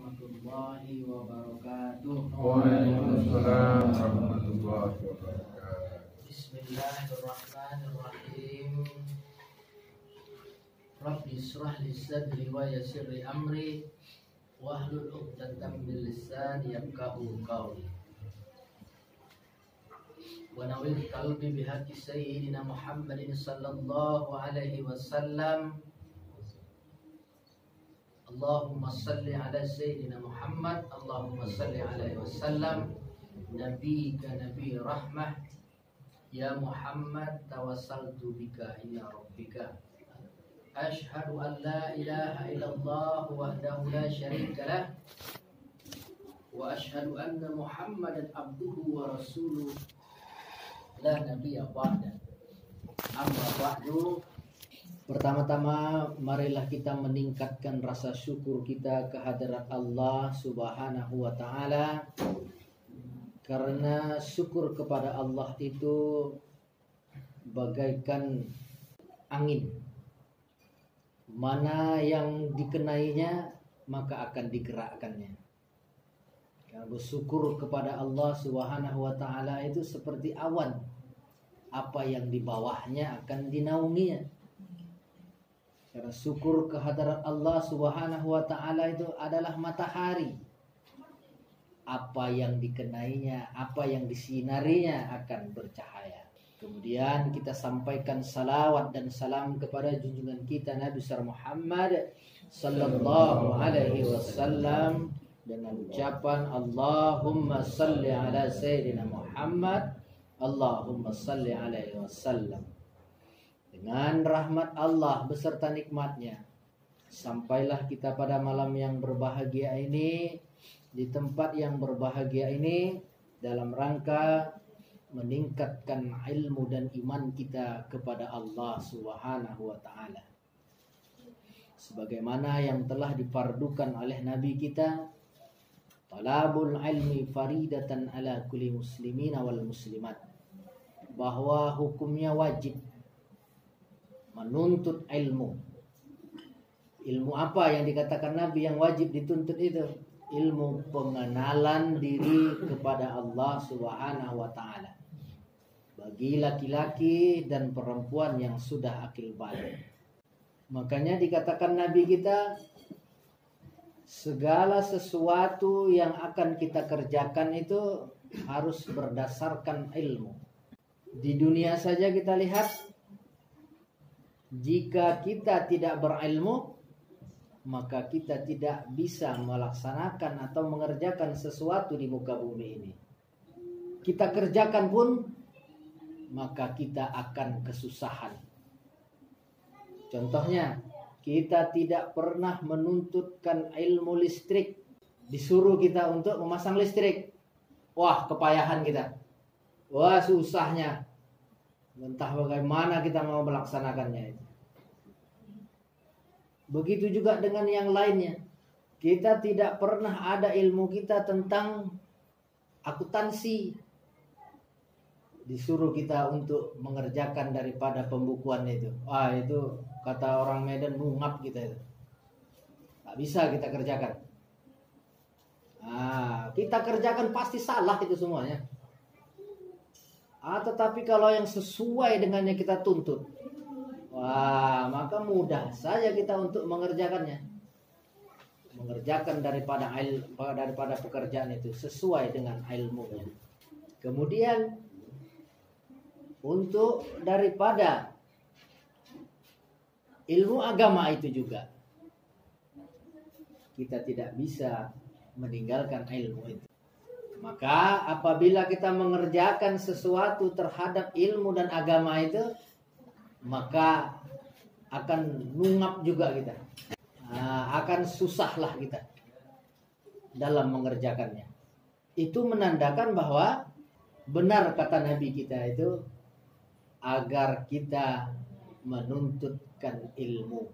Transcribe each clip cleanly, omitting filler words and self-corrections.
warahmatullahi wabarakatuh. Waalaikumsalam warahmatullahi wabarakatuh. Bismillahirrahmanirrahim. Rabbi shrah li sadri wa yassir li amri wahlul 'uqdatam min lisani yafqahu qawli. Wa nawwir qalbi bihaqqi sayyidina Muhammadin sallallahu alaihi wasallam. Allahumma salli ala sayyidina Muhammad, Allahumma salli alaihi wasallam. Nabiyika nabi rahmah, ya Muhammad tawassaltu bika ila rabbika. Ashhadu an la ilaha illallah wahdahu la syarika lah, wa ashhadu anna Muhammadan abduhu wa rasuluh la nabiyya ba'da. Amma ba'du. Pertama-tama marilah kita meningkatkan rasa syukur kita kehadirat Allah Subhanahu wa taala, karena syukur kepada Allah itu bagaikan angin, mana yang dikenainya maka akan digerakkannya. Kalau bersyukur kepada Allah Subhanahu wa taala itu seperti awan, apa yang di bawahnya akan dinaunginya. Karena syukur kehadirat Allah Subhanahu wa taala itu adalah matahari. Apa yang dikenainya, apa yang disinarinya akan bercahaya. Kemudian kita sampaikan salawat dan salam kepada junjungan kita Nabi Muhammad sallallahu alaihi wasallam dengan ucapan Allahumma salli ala sayyidina Muhammad, Allahumma salli alaihi wasallam. Dengan rahmat Allah beserta nikmatnya, sampailah kita pada malam yang berbahagia ini, di tempat yang berbahagia ini, dalam rangka meningkatkan ilmu dan iman kita kepada Allah Subhanahu wa taala. Sebagaimana yang telah difardukan oleh Nabi kita, talabul ilmi faridatan ala kulli muslimina wal muslimat, bahwa hukumnya wajib menuntut ilmu. Ilmu apa yang dikatakan Nabi yang wajib dituntut itu? Ilmu pengenalan diri kepada Allah Subhanahu wa taala bagi laki-laki dan perempuan yang sudah akil balik. Makanya dikatakan Nabi kita, segala sesuatu yang akan kita kerjakan itu harus berdasarkan ilmu. Di dunia saja kita lihat, jika kita tidak berilmu, maka kita tidak bisa melaksanakan atau mengerjakan sesuatu di muka bumi ini. Kita kerjakan pun, maka kita akan kesusahan. Contohnya, kita tidak pernah menuntutkan ilmu listrik. Disuruh kita untuk memasang listrik. Wah, kepayahan kita. Wah, susahnya. Entah bagaimana kita mau melaksanakannya itu. Begitu juga dengan yang lainnya. Kita tidak pernah ada ilmu kita tentang akuntansi. Disuruh kita untuk mengerjakan daripada pembukuan itu. Wah, itu kata orang Medan nungap kita itu. Tak bisa kita kerjakan. Kita kerjakan pasti salah itu semuanya. Tetapi kalau yang sesuai dengan yang kita tuntut, wah, maka mudah saja kita untuk mengerjakannya. Mengerjakan daripada pekerjaan itu sesuai dengan ilmunya. Kemudian untuk daripada ilmu agama itu juga, kita tidak bisa meninggalkan ilmu itu. Maka apabila kita mengerjakan sesuatu terhadap ilmu dan agama itu, maka akan nungap juga kita. Akan susahlah kita dalam mengerjakannya. Itu menandakan bahwa benar kata Nabi kita itu, agar kita menuntutkan ilmu.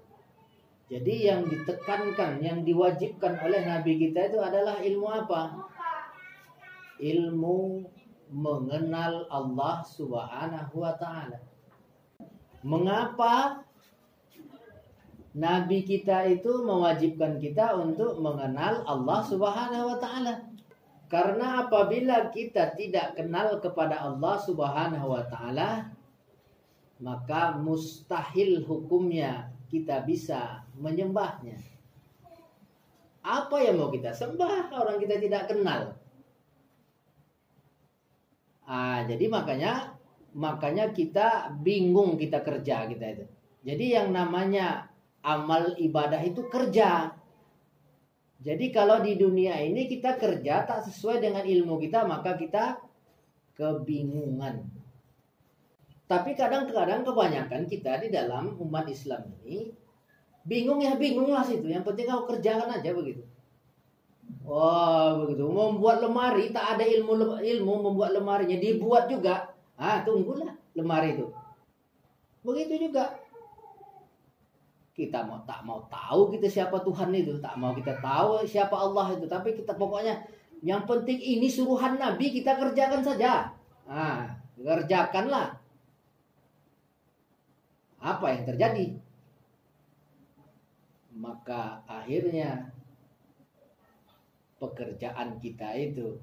Jadi yang ditekankan, yang diwajibkan oleh Nabi kita itu adalah ilmu apa? Ilmu mengenal Allah Subhanahu wa taala. Mengapa Nabi kita itu mewajibkan kita untuk mengenal Allah Subhanahu wa taala. Karena apabila kita tidak kenal kepada Allah Subhanahu wa taala, maka mustahil hukumnya kita bisa menyembahnya. Apa yang mau kita sembah orang kita tidak kenal? Jadi makanya kita bingung kita kerja kita itu. Jadi yang namanya amal ibadah itu kerja. Jadi kalau di dunia ini kita kerja tak sesuai dengan ilmu kita, maka kita kebingungan. Tapi kadang-kadang kebanyakan kita di dalam umat Islam ini bingung ya bingunglah situ. Yang penting kau kerjakan aja begitu. Wah begitu. Membuat lemari tak ada ilmu membuat lemarinya, dibuat juga. Tunggulah lemari itu. Begitu juga. Kita tak mau tahu kita siapa Tuhan itu, tak mau kita tahu siapa Allah itu, tapi kita pokoknya yang penting ini suruhan Nabi kita kerjakan saja. Kerjakanlah. Apa yang terjadi? Maka akhirnya pekerjaan kita itu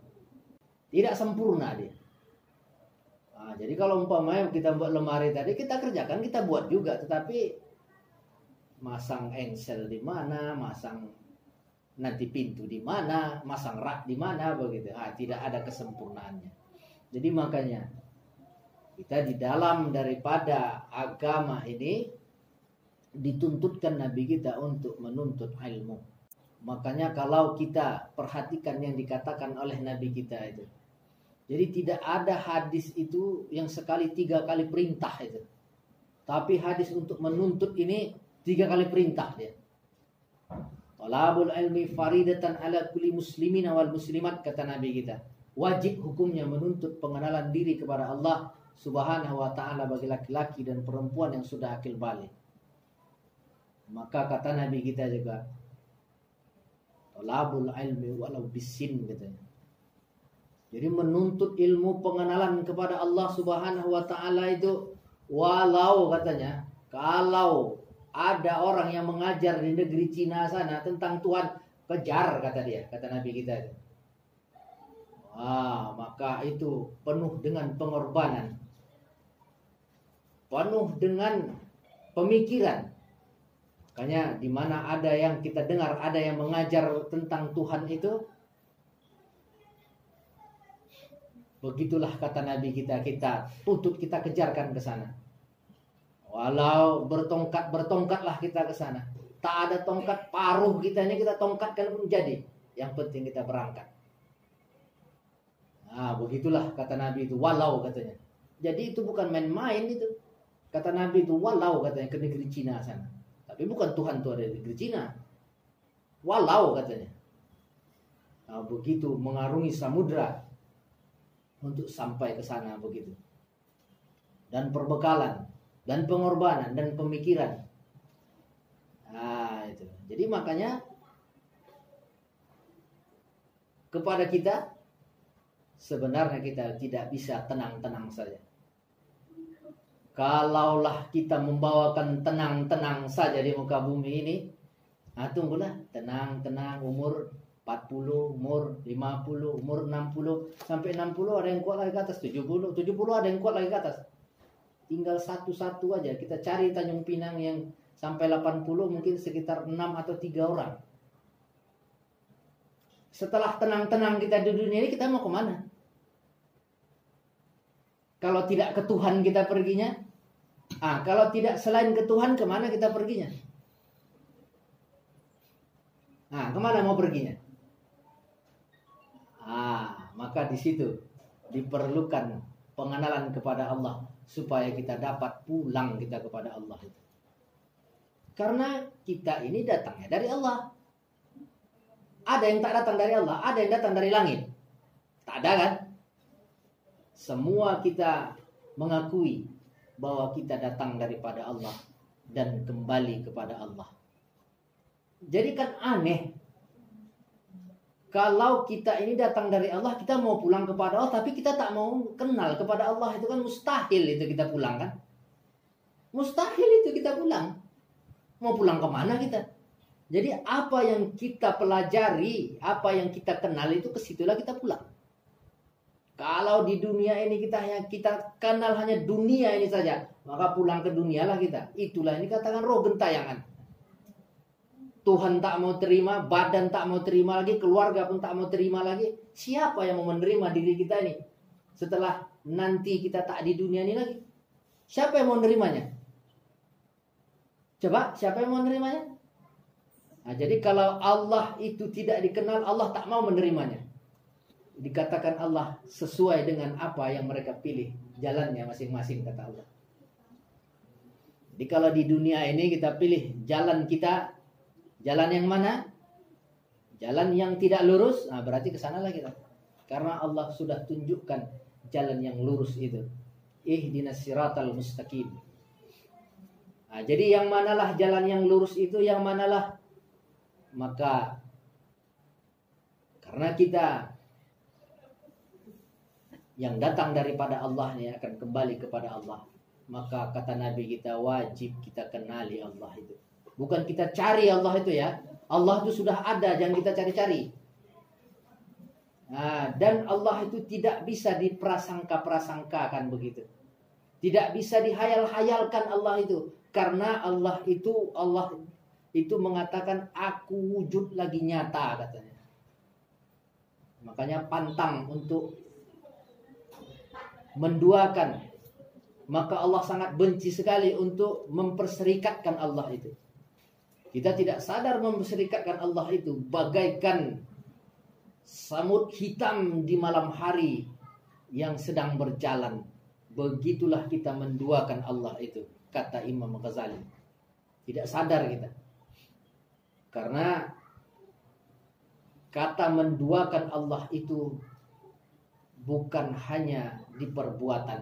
tidak sempurna dia. Jadi kalau umpamanya kita buat lemari tadi, kita kerjakan, kita buat juga, tetapi masang engsel di mana, masang nanti pintu di mana, masang rak di mana begitu. Tidak ada kesempurnaannya. Jadi makanya kita di dalam daripada agama ini dituntutkan Nabi kita untuk menuntut ilmu. Makanya kalau kita perhatikan yang dikatakan oleh Nabi kita itu. Jadi tidak ada hadis itu yang sekali 3 kali perintah itu. Tapi hadis untuk menuntut ini 3 kali perintah dia. Talabul ilmi faridatan ala kulli muslimin wal muslimat, kata Nabi kita. Wajib hukumnya menuntut pengenalan diri kepada Allah Subhanahu wa taala bagi laki-laki dan perempuan yang sudah akil balik. Maka kata Nabi kita juga, talabul ilmi walau bisin, katanya. Jadi menuntut ilmu pengenalan kepada Allah Subhanahu wa taala itu walau katanya, kalau ada orang yang mengajar di negeri Cina sana tentang Tuhan, kejar kata dia, kata Nabi kita. Maka itu penuh dengan pengorbanan, penuh dengan pemikiran. Makanya di mana ada yang kita dengar ada yang mengajar tentang Tuhan itu, begitulah kata Nabi kita, kita tuntut, kita kejarkan ke sana. Walau bertongkatlah kita ke sana. Tak ada tongkat paruh kita ini, kita tongkatkan pun jadi. Yang penting kita berangkat. Begitulah kata Nabi itu, walau katanya. Jadi itu bukan main-main itu. Kata Nabi itu walau katanya ke negeri Cina sana. Tapi bukan Tuhan itu ada di negeri Cina. Walau katanya. Begitu mengarungi samudra untuk sampai ke sana begitu. Dan perbekalan, dan pengorbanan, dan pemikiran. Itu. Jadi makanya kepada kita sebenarnya kita tidak bisa tenang-tenang saja. Kalaulah kita membawakan tenang-tenang saja di muka bumi ini, tunggulah tenang-tenang umur 40, umur 50, umur 60, sampai 60 ada yang kuat lagi ke atas, 70 ada yang kuat lagi ke atas. Tinggal satu-satu aja. Kita cari Tanjung Pinang yang sampai 80 mungkin sekitar 6 atau 3 orang. Setelah tenang-tenang kita di dunia ini, kita mau kemana? Kalau tidak ke Tuhan kita perginya? Kalau tidak selain ke Tuhan, kemana kita perginya? Kemana mau perginya? Maka di situ diperlukan pengenalan kepada Allah supaya kita dapat pulang kita kepada Allah itu. Karena kita ini datangnya dari Allah. Ada yang tak datang dari Allah, ada yang datang dari langit. Tak ada kan? Semua kita mengakui bahwa kita datang daripada Allah dan kembali kepada Allah. Jadi kan aneh kalau kita ini datang dari Allah, kita mau pulang kepada Allah, tapi kita tak mau kenal kepada Allah. Itu kan mustahil itu kita pulang kan? Mustahil itu kita pulang. Mau pulang kemana kita? Jadi apa yang kita pelajari, apa yang kita kenal itu kesitulah kita pulang. Kalau di dunia ini kita kenal hanya dunia ini saja, maka pulang ke dunialah kita. Itulah ini katakan roh gentayangan. Tuhan tak mau terima, badan tak mau terima lagi, keluarga pun tak mau terima lagi. Siapa yang mau menerima diri kita ini? Setelah nanti kita tak di dunia ini lagi. Siapa yang mau menerimanya? Coba, siapa yang mau menerimanya? Nah, jadi kalau Allah itu tidak dikenal, Allah tak mau menerimanya. Dikatakan Allah sesuai dengan apa yang mereka pilih. Jalannya masing-masing, kata Allah. Jadi kalau di dunia ini kita pilih jalan kita, jalan yang mana? Jalan yang tidak lurus, nah berarti kesanalah kita. Karena Allah sudah tunjukkan jalan yang lurus itu. Ihdinas siratal mustaqim. Nah, jadi yang manalah jalan yang lurus itu, yang manalah? Maka karena kita yang datang daripada Allah ini akan kembali kepada Allah, maka kata Nabi kita wajib kita kenali Allah itu. Bukan kita cari Allah itu ya. Allah itu sudah ada, jangan kita cari-cari. Nah, dan Allah itu tidak bisa diprasangka-prasangkakan begitu. Tidak bisa dihayal-hayalkan Allah itu. Karena Allah itu mengatakan aku wujud lagi nyata katanya. Makanya pantang untuk menduakan. Maka Allah sangat benci sekali untuk memperserikatkan Allah itu. Kita tidak sadar memperserikatkan Allah itu bagaikan samud hitam di malam hari yang sedang berjalan. Begitulah kita menduakan Allah itu, kata Imam Ghazali. Tidak sadar kita. Karena kata menduakan Allah itu bukan hanya di perbuatan.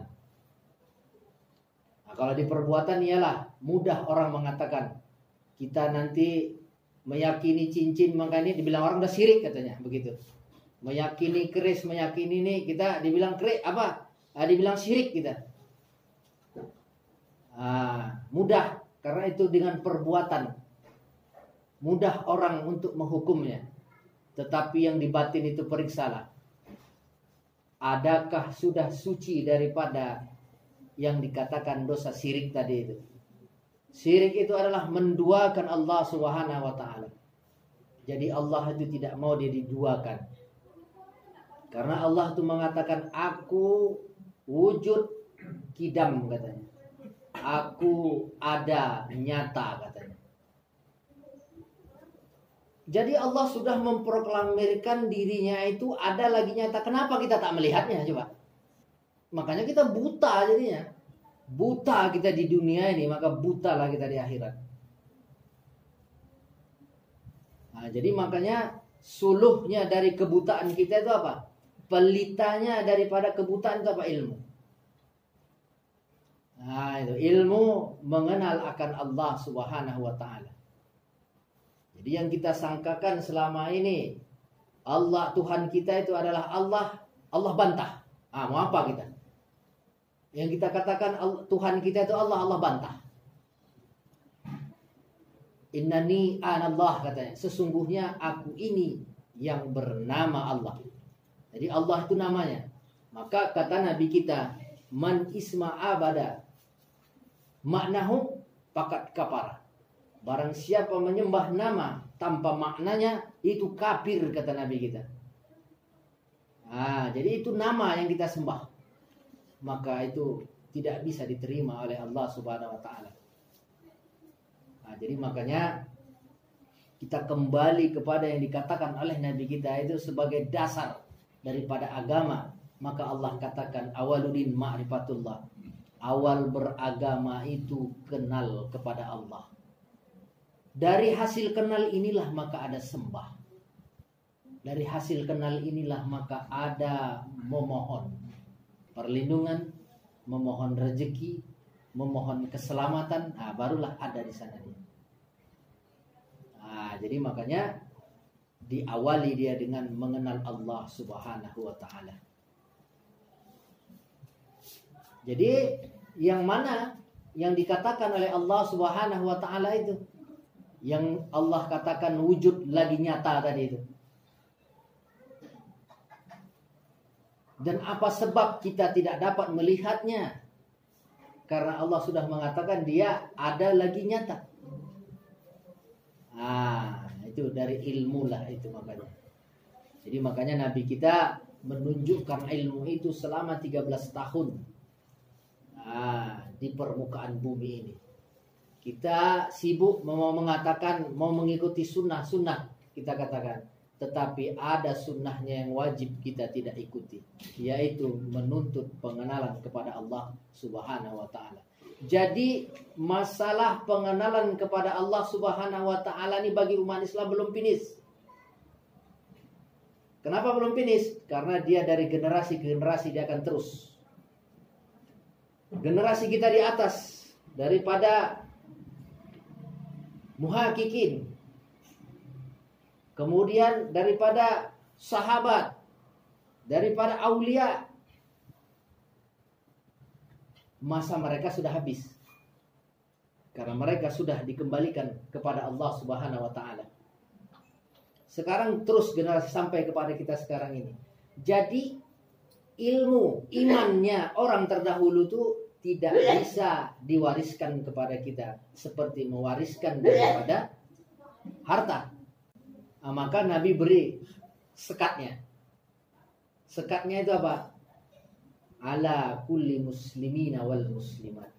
Nah, kalau di perbuatan ialah mudah orang mengatakan kita nanti meyakini cincin, makanya dibilang orang udah syirik katanya begitu. Meyakini keris, meyakini ini kita dibilang keris apa? Dibilang syirik kita. Mudah karena itu dengan perbuatan. Mudah orang untuk menghukumnya. Tetapi yang di batin itu periksalah. Adakah sudah suci daripada yang dikatakan dosa syirik tadi itu? Syirik itu adalah menduakan Allah Subhanahu wa taala. Jadi Allah itu tidak mau dia diduakan. Karena Allah itu mengatakan aku wujud kidam katanya. Aku ada nyata katanya. Jadi Allah sudah memproklamirkan dirinya itu ada lagi nyata. Kenapa kita tak melihatnya coba? Makanya kita buta jadinya. Buta kita di dunia ini, maka butalah kita di akhirat. Nah, jadi makanya suluhnya dari kebutaan kita itu apa? Pelitanya daripada kebutaan itu apa? Ilmu. Nah, itu ilmu mengenal akan Allah Subhanahu wa taala. Jadi yang kita sangkakan selama ini Allah Tuhan kita itu adalah Allah bantah. Mau apa kita? Yang kita katakan Tuhan kita itu Allah bantah. Innani anallah katanya. Sesungguhnya aku ini yang bernama Allah. Jadi Allah itu namanya. Maka kata Nabi kita, man isma abada maknahu fakat kafara. Barang siapa menyembah nama tanpa maknanya itu kafir kata Nabi kita. Jadi itu nama yang kita sembah. Maka itu tidak bisa diterima oleh Allah Subhanahu wa taala. Jadi makanya kita kembali kepada yang dikatakan oleh Nabi kita itu sebagai dasar daripada agama. Maka Allah katakan awaludin ma'rifatullah. Awal beragama itu kenal kepada Allah. Dari hasil kenal inilah maka ada sembah. Dari hasil kenal inilah maka ada memohon perlindungan, memohon rezeki, memohon keselamatan. Barulah ada di sana dia. Jadi makanya diawali dia dengan mengenal Allah Subhanahu wa taala. Jadi yang mana yang dikatakan oleh Allah Subhanahu wa taala itu yang Allah katakan wujud lagi nyata tadi itu. Dan apa sebab kita tidak dapat melihatnya? Karena Allah sudah mengatakan dia ada lagi nyata. Itu dari ilmu lah itu makanya. Jadi makanya Nabi kita menunjukkan ilmu itu selama 13 tahun di permukaan bumi ini. Kita sibuk mau mengatakan mau mengikuti sunnah kita katakan, tetapi ada sunnahnya yang wajib kita tidak ikuti, yaitu menuntut pengenalan kepada Allah Subhanahu wa ta'ala. Jadi masalah pengenalan kepada Allah Subhanahu wa ta'ala ini bagi umat Islam belum finish. Kenapa belum finish? Karena dia dari generasi ke generasi dia akan terus. Generasi kita di atas daripada muhakikin, kemudian daripada sahabat, daripada aulia, masa mereka sudah habis. Karena mereka sudah dikembalikan kepada Allah Subhanahu wa ta'ala. Sekarang terus generasi sampai kepada kita sekarang ini. Jadi ilmu, imannya orang terdahulu itu tidak bisa diwariskan kepada kita seperti mewariskan daripada harta. Maka Nabi beri sekatnya. Sekatnya itu apa? Ala kulli muslimina wal muslimat.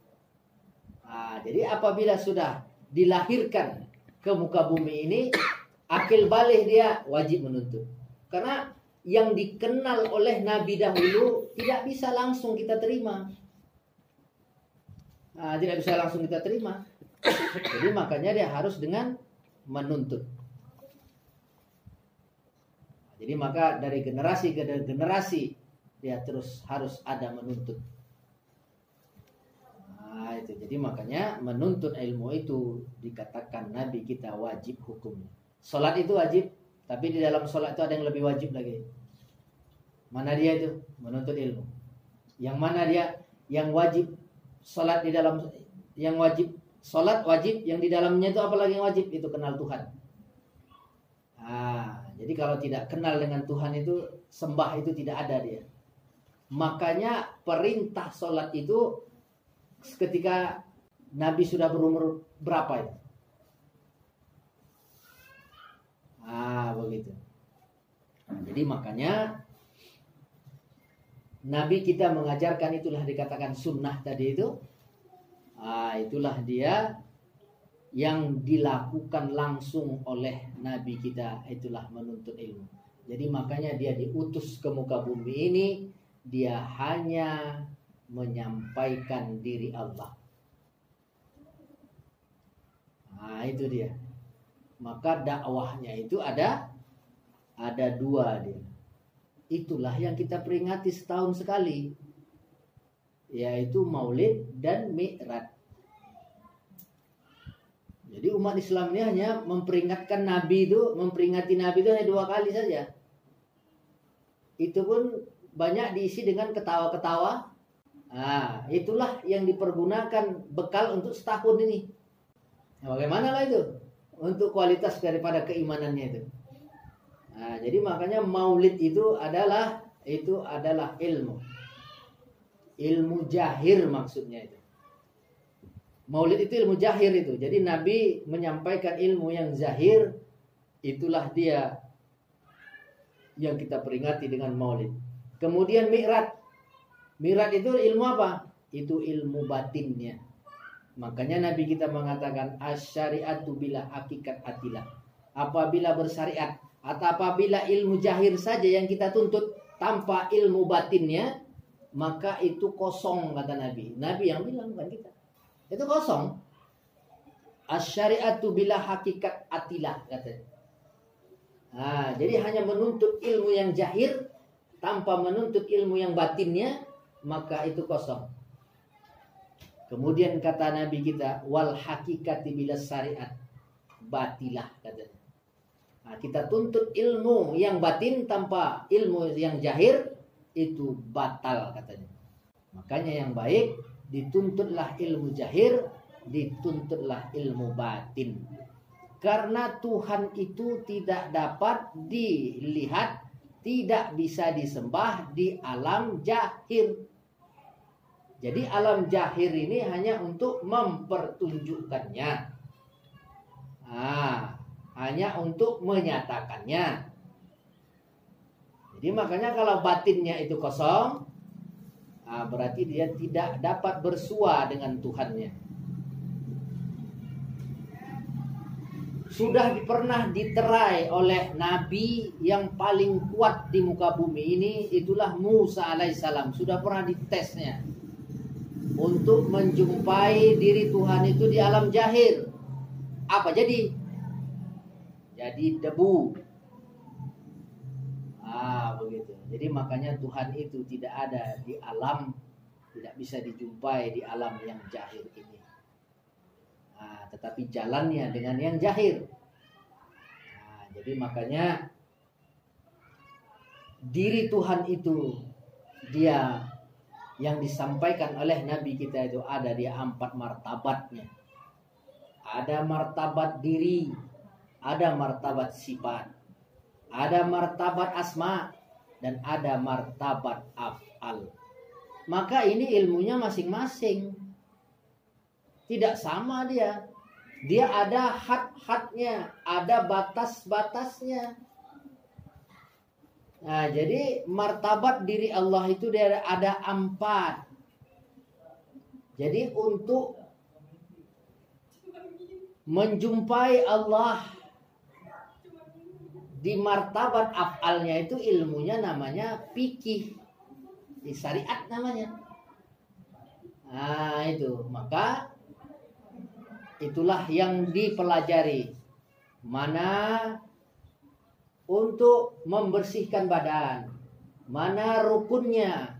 Jadi apabila sudah dilahirkan ke muka bumi ini, akil balik dia wajib menuntut. Karena yang dikenal oleh Nabi dahulu tidak bisa langsung kita terima. Tidak bisa langsung kita terima. Jadi makanya dia harus dengan menuntut. Jadi maka dari generasi ke generasi dia terus harus ada menuntut. Itu. Jadi makanya menuntut ilmu itu dikatakan Nabi kita wajib hukumnya. Salat itu wajib, tapi di dalam salat itu ada yang lebih wajib lagi. Mana dia itu? Menuntut ilmu. Yang mana dia? Yang wajib salat di dalam, yang wajib salat wajib, yang di dalamnya itu apalagi yang wajib? Itu kenal Tuhan. Jadi kalau tidak kenal dengan Tuhan itu sembah itu tidak ada dia. Makanya perintah salat itu ketika Nabi sudah berumur berapa itu? Begitu. Jadi makanya Nabi kita mengajarkan, itulah dikatakan sunnah tadi itu. Itulah dia yang dilakukan langsung oleh Nabi kita, itulah menuntut ilmu. Jadi makanya dia diutus ke muka bumi ini, dia hanya menyampaikan diri Allah. Itu dia. Maka dakwahnya itu ada dua dia. Itulah yang kita peringati setahun sekali, yaitu Maulid dan Mi'raj. Jadi umat Islam ini hanya memperingati Nabi itu hanya 2 kali saja. Itu pun banyak diisi dengan ketawa-ketawa. Itulah yang dipergunakan bekal untuk setahun ini. Bagaimana lah itu untuk kualitas daripada keimanannya itu. Jadi makanya Maulid itu adalah ilmu jahir maksudnya itu. Maulid itu ilmu jahir itu. Jadi Nabi menyampaikan ilmu yang zahir, itulah dia yang kita peringati dengan Maulid. Kemudian Mi'raj. Mi'raj itu ilmu apa? Itu ilmu batinnya. Makanya Nabi kita mengatakan asyariatu bila hakikat atilah. Apabila bersyariat atau apabila ilmu jahir saja yang kita tuntut tanpa ilmu batinnya, maka itu kosong, kata Nabi. Nabi yang bilang, bukan kita. Itu kosong. Asyariatu bila hakikat atilah, katanya. Jadi hanya menuntut ilmu yang jahir tanpa menuntut ilmu yang batinnya, maka itu kosong. Kemudian kata Nabi kita, wal hakikati bila syariat batilah, katanya. Kita tuntut ilmu yang batin tanpa ilmu yang jahir, itu batal, katanya. Makanya yang baik, dituntutlah ilmu jahir, dituntutlah ilmu batin. Karena Tuhan itu tidak dapat dilihat, tidak bisa disembah di alam jahir. Jadi alam jahir ini hanya untuk mempertunjukkannya. Hanya untuk menyatakannya. Jadi makanya kalau batinnya itu kosong, berarti dia tidak dapat bersua dengan Tuhannya. Sudah pernah diterai oleh nabi yang paling kuat di muka bumi ini, itulah Musa alaihissalam. Sudah pernah ditesnya untuk menjumpai diri Tuhan itu di alam jahir. Apa jadi? Jadi debu. Begitu. Jadi makanya Tuhan itu tidak ada di alam, tidak bisa dijumpai di alam yang jahir ini. Tetapi jalannya dengan yang jahir. Jadi makanya diri Tuhan itu dia yang disampaikan oleh Nabi kita itu ada di 4 martabatnya. Ada martabat diri, ada martabat sifat, ada martabat asma, dan ada martabat af'al. Maka ini ilmunya masing-masing. Tidak sama dia. Dia ada had-hadnya, ada batas-batasnya. Jadi martabat diri Allah itu dia ada 4. Jadi untuk menjumpai Allah di martabat af'alnya itu ilmunya namanya fikih. Di syariat namanya. Itu. Maka itulah yang dipelajari. Mana untuk membersihkan badan, mana rukunnya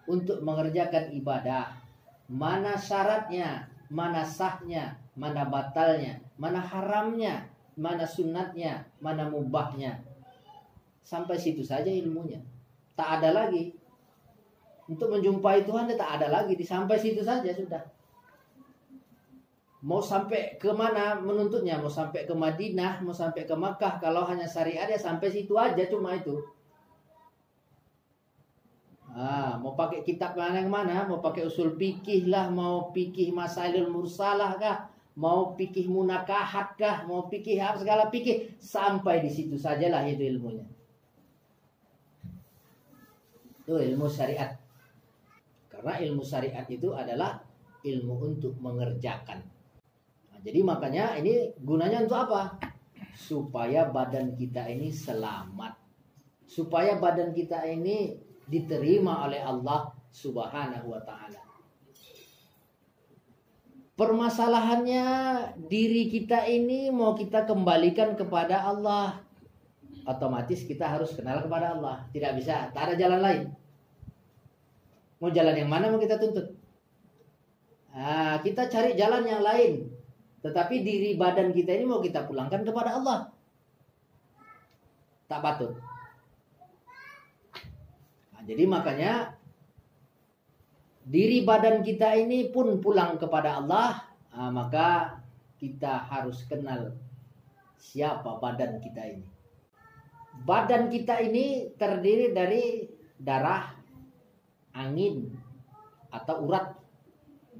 untuk mengerjakan ibadah, mana syaratnya, mana sahnya, mana batalnya, mana haramnya, mana sunatnya, mana mubahnya. Sampai situ saja ilmunya. Tak ada lagi. Untuk menjumpai Tuhan dia tak ada lagi. Sampai situ saja sudah. Mau sampai ke mana menuntutnya, mau sampai ke Madinah, mau sampai ke Makkah, kalau hanya syariat ya sampai situ aja, cuma itu. Mau pakai kitab mana yang mana, mau pakai usul fikih lah, mau fikih masailul mursalah kah, mau fikih munakahat kah, mau fikih apa segala fikih, sampai di situ sajalah itu ilmunya. Itu ilmu syariat. Karena ilmu syariat itu adalah ilmu untuk mengerjakan. Jadi makanya ini gunanya untuk apa? Supaya badan kita ini selamat. Supaya badan kita ini diterima oleh Allah Subhanahu wa ta'ala. Permasalahannya diri kita ini mau kita kembalikan kepada Allah. Otomatis kita harus kenal kepada Allah. Tidak bisa, tak ada jalan lain. Mau jalan yang mana mau kita tuntut? Kita cari jalan yang lain. Tetapi diri badan kita ini mau kita pulangkan kepada Allah. Tak patut. Jadi makanya diri badan kita ini pun pulang kepada Allah. Maka kita harus kenal siapa badan kita ini. Badan kita ini terdiri dari darah, angin, atau urat.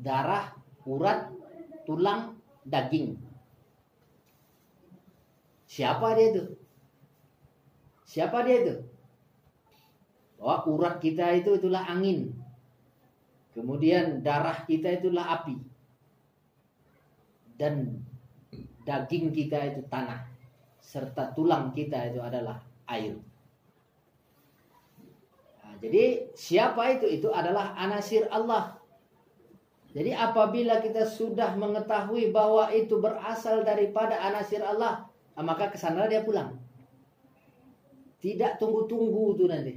Darah, urat, tulang, daging. Siapa dia itu? Siapa dia itu? Bahwa urat kita itu itulah angin. Kemudian darah kita itulah api. Dan daging kita itu tanah. Serta tulang kita itu adalah air. Jadi siapa itu? Itu adalah anasir Allah. Jadi apabila kita sudah mengetahui bahwa itu berasal daripada anasir Allah, maka kesana dia pulang. Tidak tunggu-tunggu itu nanti.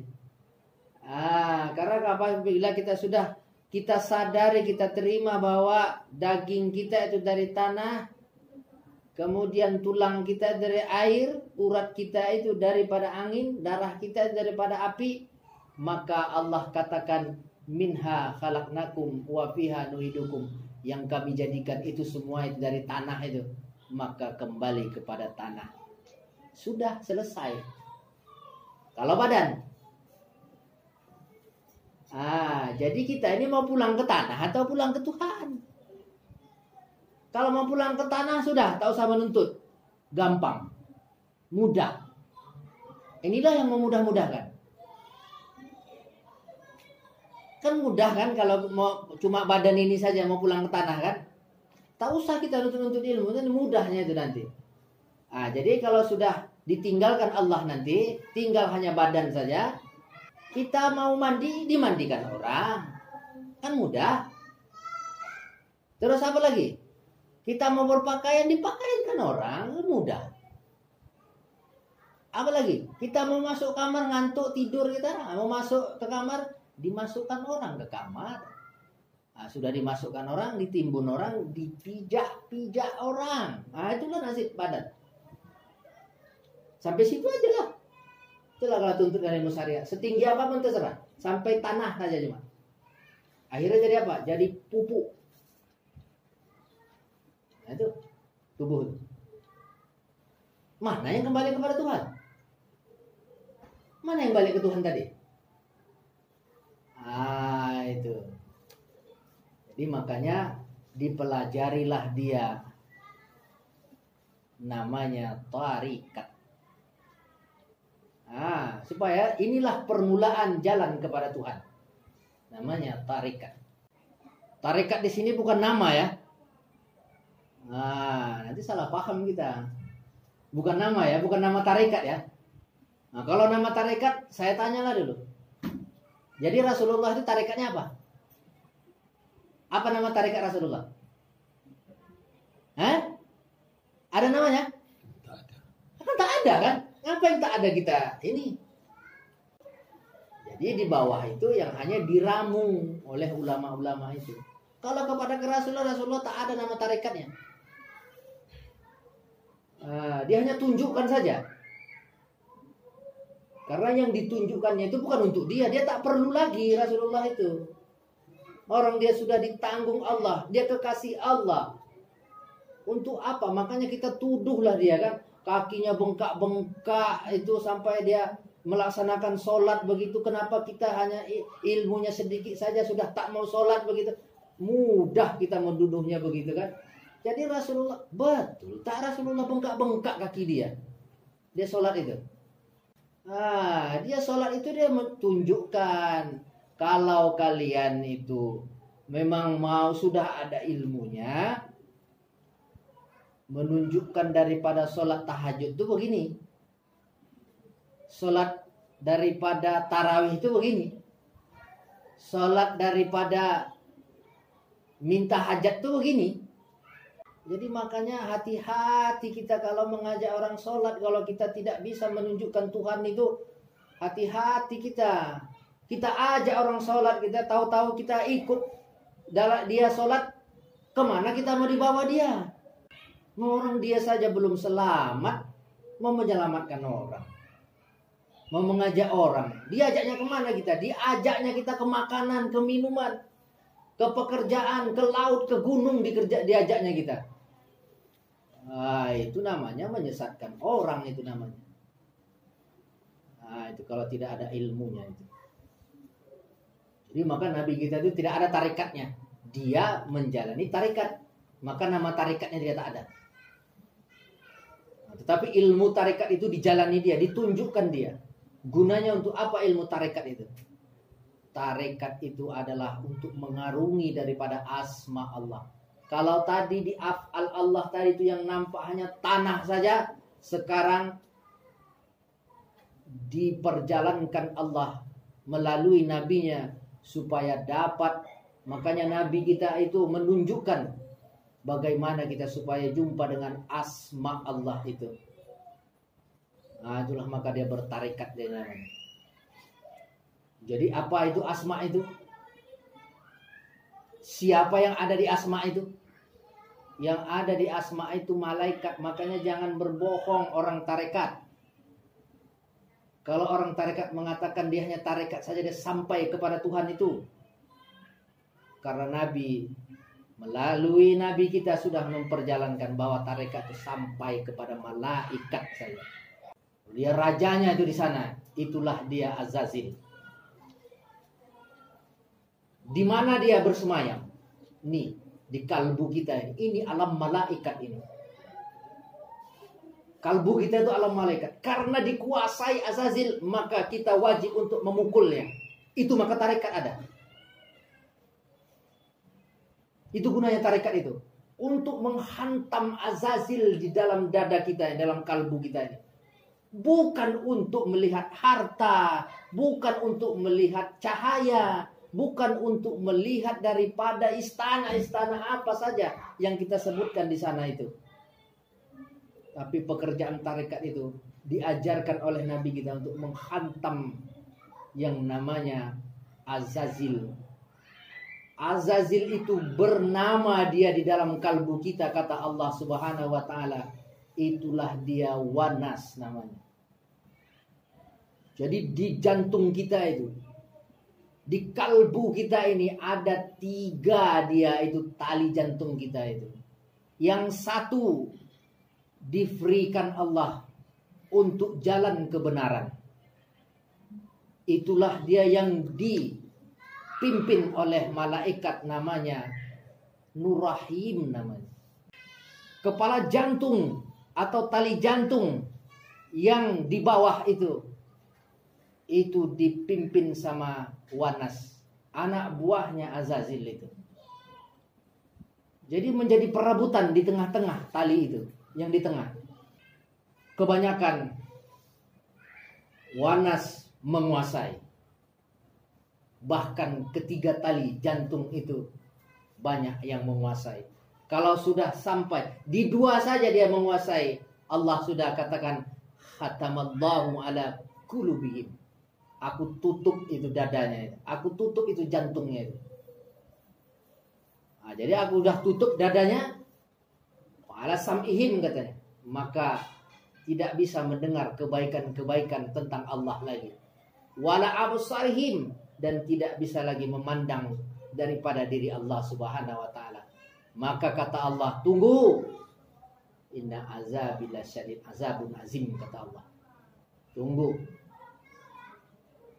Karena apabila kita sudah kita sadari, kita terima bahwa daging kita itu dari tanah, kemudian tulang kita dari air, urat kita itu daripada angin, darah kita daripada api, maka Allah katakan minha khalaqnakum wa fiha nu'idukum, yang kami jadikan itu semua itu dari tanah itu, maka kembali kepada tanah. Sudah selesai. Kalau badan. Jadi kita ini mau pulang ke tanah atau pulang ke Tuhan? Kalau mau pulang ke tanah sudah, tak usah menuntut. Gampang. Mudah. Inilah yang memudah-mudahkan. Kan mudah kan kalau mau cuma badan ini saja mau pulang ke tanah kan? Tak usah kita nuntut-nuntut ilmu, itu mudahnya itu nanti. Jadi kalau sudah ditinggalkan Allah nanti, tinggal hanya badan saja. Kita mau mandi, dimandikan orang. Kan mudah. Terus apa lagi? Kita mau berpakaian, dipakaikan orang. Kan mudah. Apa lagi? Kita mau masuk kamar, ngantuk, tidur kita. Mau masuk ke kamar, dimasukkan orang ke kamar. Sudah dimasukkan orang, ditimbun orang, dipijak-pijak orang. Itulah nasib badan. Sampai situ aja lah. Itulah kalau tuntut dari ilmu syariat. Setinggi apapun terserah. Sampai tanah saja cuma. Akhirnya jadi apa? Jadi pupuk. Nah itu tubuh itu. Mana yang kembali kepada Tuhan? Mana yang balik ke Tuhan tadi? Itu. Jadi makanya dipelajarilah dia. Namanya tarikat. Supaya inilah permulaan jalan kepada Tuhan. Namanya tarikat. Tarikat di sini bukan nama ya. Nanti salah paham kita. Bukan nama ya, bukan nama tarikat ya. Kalau nama tarikat, saya tanyalah dulu. Jadi Rasulullah itu tarikatnya apa? Apa nama tarikat Rasulullah? Ada namanya? Tak ada. Kan tak ada kan? Ngapain tak ada kita ini? Jadi di bawah itu yang hanya diramu oleh ulama-ulama itu. Kalau kepada Rasulullah tak ada nama tarikatnya. Dia hanya tunjukkan saja. Karena yang ditunjukkannya itu bukan untuk dia. Dia tak perlu lagi Rasulullah itu. Orang dia sudah ditanggung Allah. Dia kekasih Allah. Untuk apa? Makanya kita tuduhlah dia kan. Kakinya bengkak-bengkak itu sampai dia melaksanakan sholat begitu. Kenapa kita hanya ilmunya sedikit saja sudah tak mau sholat begitu. Mudah kita menduduhnya begitu kan. Jadi Rasulullah, betul. Tak Rasulullah bengkak-bengkak kaki dia. Dia sholat itu. Dia sholat itu dia menunjukkan. Kalau kalian itu memang mau sudah ada ilmunya. Menunjukkan daripada sholat tahajud itu begini. Sholat daripada tarawih itu begini. Sholat daripada minta hajat itu begini. Jadi makanya hati-hati kita kalau mengajak orang sholat. Kalau kita tidak bisa menunjukkan Tuhan itu, hati-hati kita. Kita ajak orang sholat, kita tahu-tahu kita ikut dia sholat, kemana kita mau dibawa dia? Orang dia saja belum selamat, mau menyelamatkan orang, mau mengajak orang, diajaknya kemana kita? Diajaknya kita ke makanan, ke minuman, ke pekerjaan, ke laut, ke gunung, diajaknya kita. Itu namanya menyesatkan orang, itu namanya. Itu kalau tidak ada ilmunya itu. Jadi maka Nabi kita itu tidak ada tarikatnya. Dia menjalani tarikat, maka nama tarikatnya dia tak ada. Tetapi ilmu tarikat itu dijalani dia, ditunjukkan dia. Gunanya untuk apa ilmu tarikat itu? Tarikat itu adalah untuk mengarungi daripada asma Allah. Kalau tadi di af'al Allah tadi itu yang nampak hanya tanah saja, sekarang diperjalankan Allah melalui nabinya supaya dapat. Makanya nabi kita itu menunjukkan bagaimana kita supaya jumpa dengan asma Allah itu. Itulah maka dia bertarikat dia namanya. Jadi apa itu asma itu? Siapa yang ada di asma itu? Yang ada di asma itu malaikat. Makanya jangan berbohong orang tarekat. Kalau orang tarekat mengatakan dia hanya tarekat saja, dia sampai kepada Tuhan itu. Karena Nabi Melalui Nabi kita sudah memperjalankan bahwa tarekat itu sampai kepada malaikat saja. Dia rajanya itu di sana. Itulah dia Azazil. Di mana dia bersemayam? Nih, di kalbu kita ini. Ini alam malaikat ini. Kalbu kita itu alam malaikat. Karena dikuasai Azazil, maka kita wajib untuk memukulnya. Itu maka tarekat ada. Itu gunanya tarekat itu. Untuk menghantam Azazil di dalam dada kita, dalam kalbu kita ini. Bukan untuk melihat harta, bukan untuk melihat cahaya, bukan untuk melihat daripada istana-istana apa saja yang kita sebutkan di sana itu. Tapi pekerjaan tarekat itu diajarkan oleh Nabi kita untuk menghantam yang namanya Azazil. Azazil itu bernama dia di dalam kalbu kita, kata Allah Subhanahu wa taala. Itulah dia Wanas namanya. Jadi di jantung kita itu, di kalbu kita ini ada 3 dia itu tali jantung kita itu. Yang satu diberikan Allah untuk jalan kebenaran. Itulah dia yang dipimpin oleh malaikat namanya Nurrahim namanya. Kepala jantung atau tali jantung yang di bawah itu dipimpin sama Wanas, anak buahnya Azazil itu. Jadi menjadi perebutan di tengah-tengah tali itu, yang di tengah. Kebanyakan Wanas menguasai. Bahkan ketiga tali jantung itu banyak yang menguasai. Kalau sudah sampai di 2 saja dia menguasai, Allah sudah katakan khatamallahu ala qulubihim. Aku tutup itu dadanya itu. Aku tutup itu jantungnya itu. Nah, jadi aku udah tutup dadanya. Ala sam'ihim katanya. Maka tidak bisa mendengar kebaikan-kebaikan tentang Allah lagi. Wala absarihim, dan tidak bisa lagi memandang daripada diri Allah Subhanahu wa taala. Maka kata Allah, tunggu. Inna azabila syadid, azabun azim, kata Allah. Tunggu.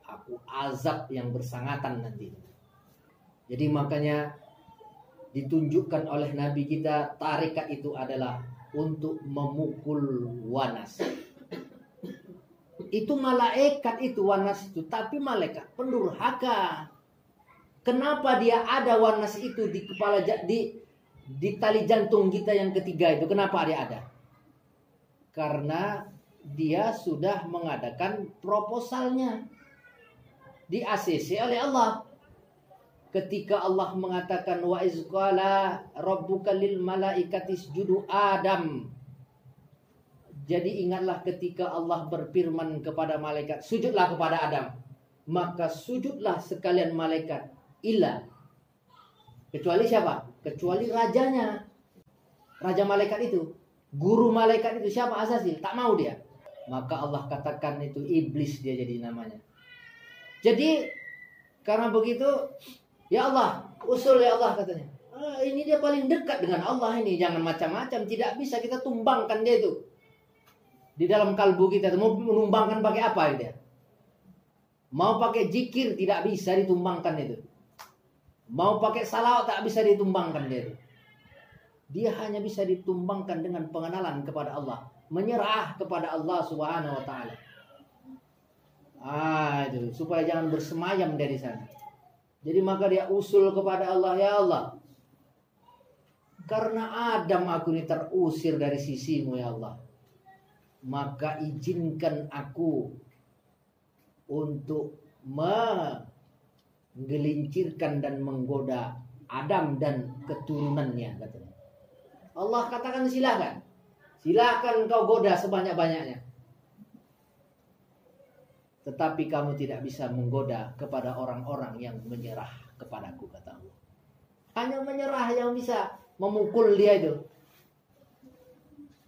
Aku azab yang bersangatan nanti. Jadi makanya ditunjukkan oleh Nabi kita tarekat itu adalah untuk memukul Wanas. Itu malaikat itu Wanas itu, tapi malaikat pendurhaka. Kenapa dia ada Wanas itu di kepala di tali jantung kita yang ketiga itu? Kenapa dia ada? Karena dia sudah mengadakan proposalnya. Di ACC oleh Allah. Ketika Allah mengatakan wa izqala rabbuka lil malaikati isjudu Adam. Jadi ingatlah ketika Allah berfirman kepada malaikat, sujudlah kepada Adam. Maka sujudlah sekalian malaikat. Illa. Kecuali siapa? Kecuali rajanya. Raja malaikat itu. Guru malaikat itu siapa? Azazil. Tak mau dia. Maka Allah katakan itu iblis dia jadi namanya. Jadi karena begitu, ya Allah, usul ya Allah katanya. Ini dia paling dekat dengan Allah ini, jangan macam-macam, tidak bisa kita tumbangkan dia itu. Di dalam kalbu kita mau menumbangkan pakai apa dia? Mau pakai zikir tidak bisa ditumbangkan itu. Mau pakai salawat tak bisa ditumbangkan dia itu. Dia hanya bisa ditumbangkan dengan pengenalan kepada Allah, menyerah kepada Allah Subhanahu wa taala. Itu supaya jangan bersemayam dari sana. Jadi maka dia usul kepada Allah, ya Allah, karena Adam aku ini terusir dari sisimu ya Allah, maka izinkan aku untuk menggelincirkan dan menggoda Adam dan keturunannya, katanya. Allah katakan silakan kau goda sebanyak-banyaknya. Tetapi kamu tidak bisa menggoda kepada orang-orang yang menyerah kepadaku, kata Allah. Hanya menyerah yang bisa memukul dia itu.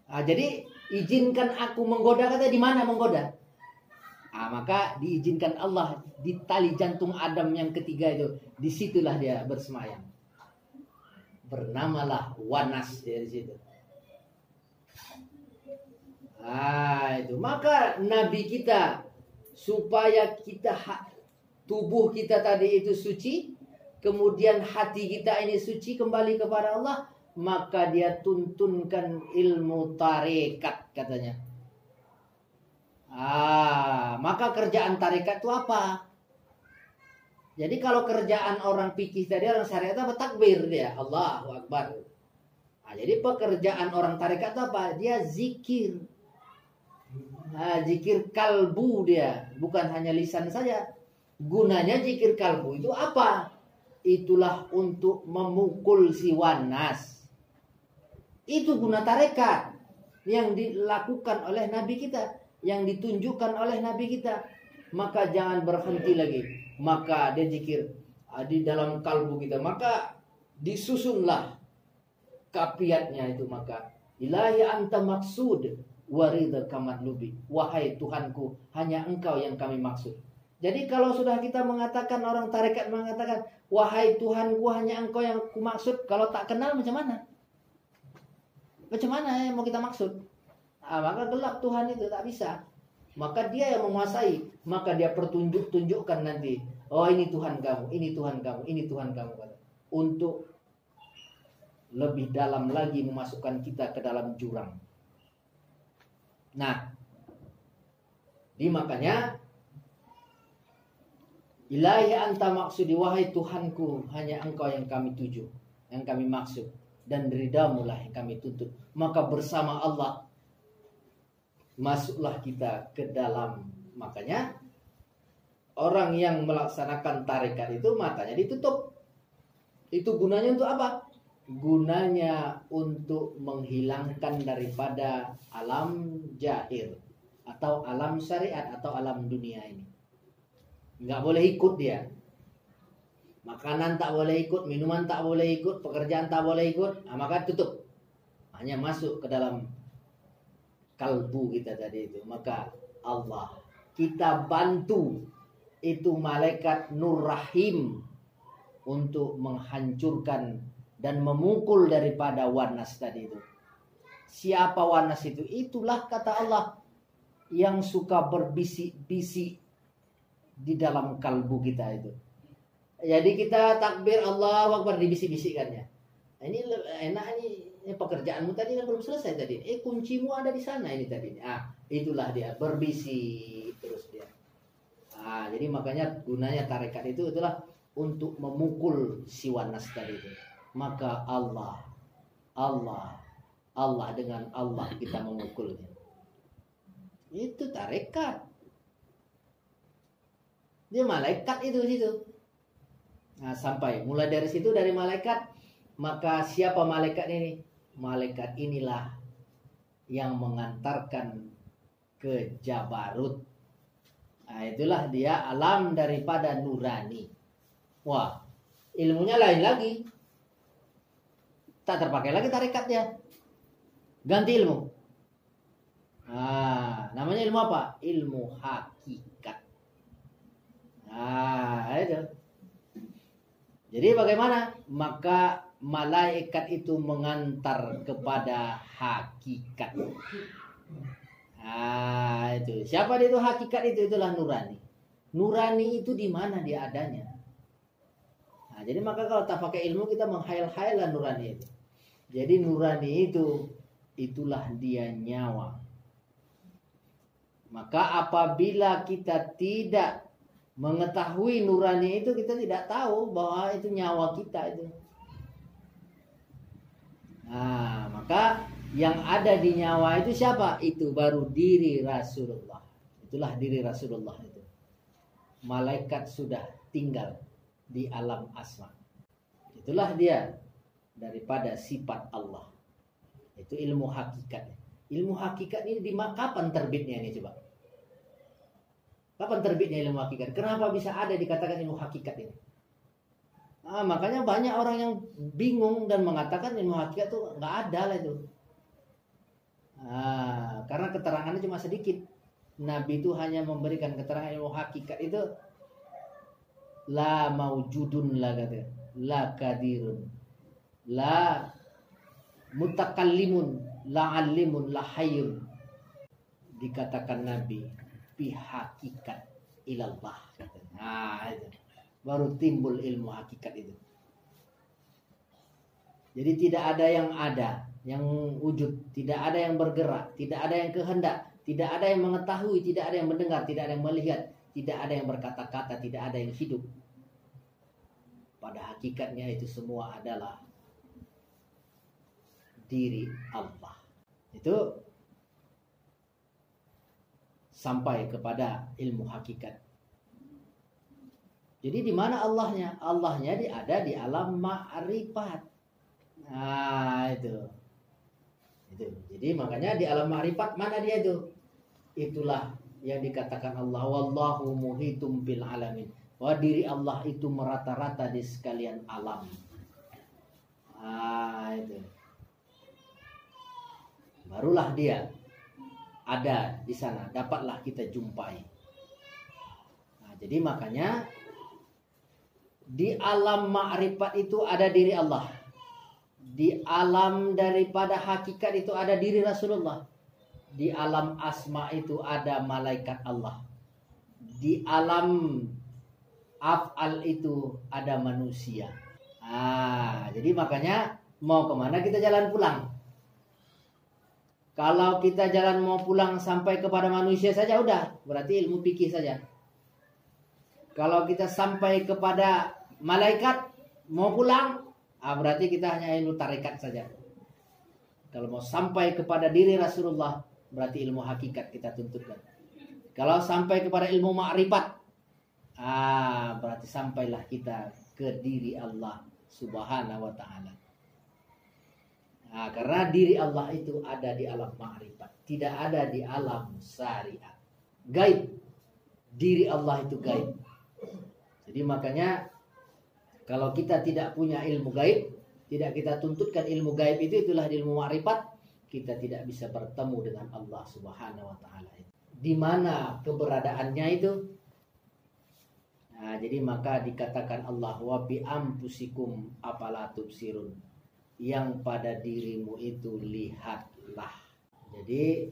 Jadi izinkan aku menggoda, kata di mana menggoda? Maka diizinkan Allah di tali jantung Adam yang ketiga itu. Disitulah dia bersemayam. bernamalah Wanas dari situ. Itu maka Nabi kita supaya tubuh kita tadi itu suci, kemudian hati kita ini suci kembali kepada Allah, maka dia tuntunkan ilmu tarekat katanya. Maka kerjaan tarekat itu apa? Jadi kalau kerjaan orang fikih tadi, orang syariat apa? Takbir dia, Allahu Akbar. Jadi pekerjaan orang tarekat itu apa? Dia zikir. Zikir kalbu dia, bukan hanya lisan saja. Gunanya zikir kalbu itu apa? Itulah untuk memukul si Wanas. Itu guna tarekat yang dilakukan oleh Nabi kita, yang ditunjukkan oleh Nabi kita. Maka jangan berhenti lagi. Maka dia zikir di dalam kalbu kita, maka disusunlah kafiatnya itu. Maka ilahi anta maksud waridha kamatlubi, wahai Tuhanku, hanya Engkau yang kami maksud. Jadi kalau sudah kita mengatakan, orang tarekat mengatakan, wahai Tuhanku, hanya Engkau yang ku maksud, kalau tak kenal macam mana? Macam mana mau kita maksud? Maka gelap Tuhan itu, tak bisa. Maka dia yang menguasai, maka dia tunjukkan nanti, oh ini Tuhan kamu, ini Tuhan kamu, ini Tuhan kamu, untuk lebih dalam lagi memasukkan kita ke dalam jurang. Nah, makanya ilahi anta maksudi, wahai Tuhanku, hanya Engkau yang kami tuju, yang kami maksud, dan ridhamu lah yang kami tuntut. Maka bersama Allah masuklah kita ke dalam. Makanya orang yang melaksanakan tarekat itu matanya ditutup. Itu gunanya untuk apa? Gunanya untuk menghilangkan daripada alam jahil atau alam syariat atau alam dunia ini. Nggak boleh ikut dia. Makanan tak boleh ikut, minuman tak boleh ikut, pekerjaan tak boleh ikut. Maka tutup. Hanya masuk ke dalam kalbu kita tadi itu. Maka Allah kita bantu itu malaikat Nur Rahim untuk menghancurkan dan memukul daripada Wanas tadi itu. Siapa Wanas itu? Itulah kata Allah yang suka berbisik-bisik di dalam kalbu kita itu. Jadi kita takbir Allahu Akbar, dibisik-bisikkannya. Ini enak, ini pekerjaanmu tadi kan belum selesai tadi. Kuncimu ada di sana ini tadi. Itulah dia berbisik terus dia. Jadi makanya gunanya tarekat itu itulah untuk memukul si Wanas tadi itu. Maka Allah dengan Allah kita memukulnya. Itu tarekat. Dia malaikat itu situ. Sampai mulai dari situ, dari malaikat. Maka siapa malaikat ini? Malaikat inilah yang mengantarkan ke Jabarut. Itulah dia alam daripada nurani. Wah, ilmunya lain lagi. Tak terpakai lagi tarikatnya. Ganti ilmu. Namanya ilmu apa? Ilmu hakikat. Itu. Jadi bagaimana? Maka malaikat itu mengantar kepada hakikat. Itu. Siapa dia itu hakikat itu? Itulah nurani. Nurani itu di mana dia adanya? Jadi maka kalau tak pakai ilmu kita menghayal-hayal nurani itu. Jadi nurani itu itulah dia nyawa. Maka apabila kita tidak mengetahui nurani itu, kita tidak tahu bahwa itu nyawa kita itu. Maka yang ada di nyawa itu siapa? Itu baru diri Rasulullah. Itulah diri Rasulullah itu. Malaikat sudah tinggal di alam asma. Itulah dia daripada sifat Allah. Itu ilmu hakikat. Ilmu hakikat ini kapan terbitnya ini coba? Kapan terbitnya ilmu hakikat? Kenapa bisa ada dikatakan ilmu hakikat ini? Makanya banyak orang yang bingung dan mengatakan ilmu hakikat itu nggak ada lah itu. Karena keterangannya cuma sedikit. Nabi itu hanya memberikan keterangan ilmu hakikat itu la maujudun la katanya, la kadirun, la mutakallimun, la alimun, la hayyun. Dikatakan Nabi bihakikat ilallah. Nah, itu baru timbul ilmu hakikat itu. Jadi tidak ada yang wujud, tidak ada yang bergerak, tidak ada yang kehendak, tidak ada yang mengetahui, tidak ada yang mendengar, tidak ada yang melihat, tidak ada yang berkata-kata, tidak ada yang hidup. Pada hakikatnya itu semua adalah diri Allah. Itu sampai kepada ilmu hakikat. Jadi di mana Allahnya? Allahnya ada di alam ma'rifat. Nah, itu. Jadi makanya di alam ma'rifat mana dia itu? Itulah yang dikatakan Allah, wallahu muhitum bil alamin. Bahwa diri Allah itu merata-rata di sekalian alam. Ah, itu. Barulah dia ada di sana, dapatlah kita jumpai. Nah, jadi makanya di alam ma'rifat itu ada diri Allah. Di alam daripada hakikat itu ada diri Rasulullah. Di alam asma itu ada malaikat Allah. Di alam af'al itu ada manusia. Jadi makanya mau kemana kita jalan pulang. Kalau kita jalan mau pulang sampai kepada manusia saja udah, berarti ilmu fikih saja. Kalau kita sampai kepada malaikat mau pulang, berarti kita hanya ilmu tarekat saja. Kalau mau sampai kepada diri Rasulullah, berarti ilmu hakikat kita tuntutkan. Kalau sampai kepada ilmu ma'rifat, berarti sampailah kita ke diri Allah Subhanahu wa ta'ala. Karena diri Allah itu ada di alam ma'rifat, tidak ada di alam syariat. Gaib. Diri Allah itu gaib. Jadi makanya kalau kita tidak punya ilmu gaib, tidak kita tuntutkan ilmu gaib itu, itulah ilmu ma'rifat, kita tidak bisa bertemu dengan Allah Subhanahu wa ta'ala. Di mana keberadaannya itu? Jadi maka dikatakan Allah, wa bi ampusikum afala tubsirun. Yang pada dirimu itu lihatlah. Jadi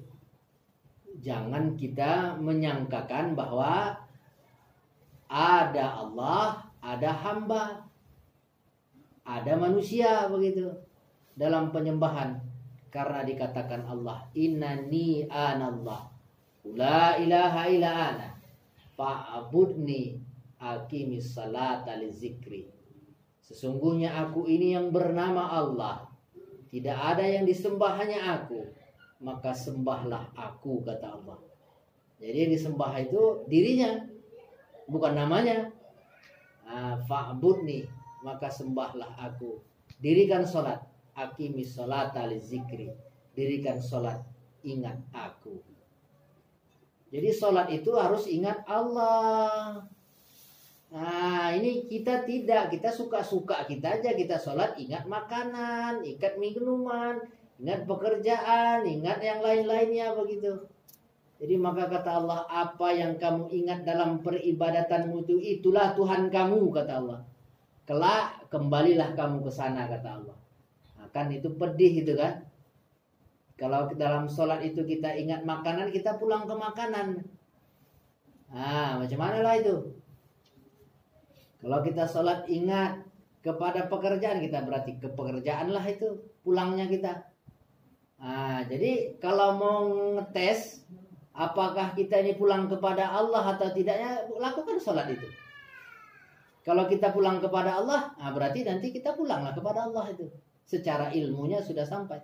jangan kita menyangkakan bahwa ada Allah, ada hamba, ada manusia begitu dalam penyembahan. Karena dikatakan Allah, innani anallah, la ilaha illa ana, fa'budni aqimis salata lizikri. Sesungguhnya aku ini yang bernama Allah, tidak ada yang disembah hanya aku, maka sembahlah aku, kata Allah. Jadi yang disembah itu dirinya, bukan namanya. Fa'budni, maka sembahlah aku. Dirikan sholat, aqimis sholata lizikri. Dirikan sholat, ingat aku. Jadi sholat itu harus ingat Allah. Ini kita tidak, kita suka-suka kita aja, kita sholat ingat makanan, ingat minuman, ingat pekerjaan, ingat yang lain-lainnya begitu. Jadi maka kata Allah, apa yang kamu ingat dalam peribadatanmu itu, itulah Tuhan kamu, kata Allah. Kelak kembalilah kamu ke sana, kata Allah. Kan itu pedih itu kan. Kalau dalam sholat itu kita ingat makanan, kita pulang ke makanan. Macam mana lah itu? Kalau kita sholat ingat kepada pekerjaan kita, berarti ke pekerjaan lah itu pulangnya kita. Jadi kalau mau ngetes apakah kita ini pulang kepada Allah atau tidaknya, lakukan sholat itu. Kalau kita pulang kepada Allah, berarti nanti kita pulanglah kepada Allah itu. Secara ilmunya sudah sampai.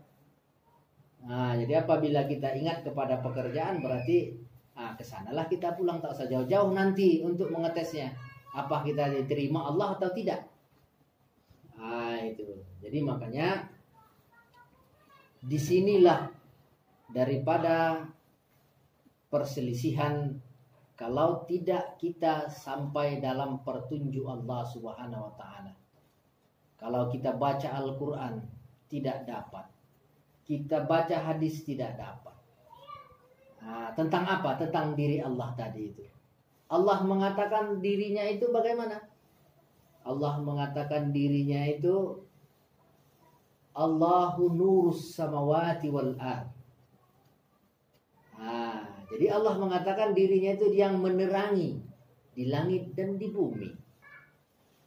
Jadi apabila kita ingat kepada pekerjaan, berarti kesanalah kita pulang, tak usah jauh-jauh nanti untuk mengetesnya. Apa kita diterima Allah atau tidak? Itu. Jadi makanya disinilah daripada perselisihan kalau tidak kita sampai dalam petunjuk Allah Subhanahu wa ta'ala. Kalau kita baca Al-Quran tidak dapat, kita baca hadis tidak dapat. Tentang apa? Tentang diri Allah tadi itu. Allah mengatakan dirinya itu bagaimana? Allah mengatakan dirinya itu Allahu nurus samawati wal ard. Jadi Allah mengatakan dirinya itu yang menerangi di langit dan di bumi.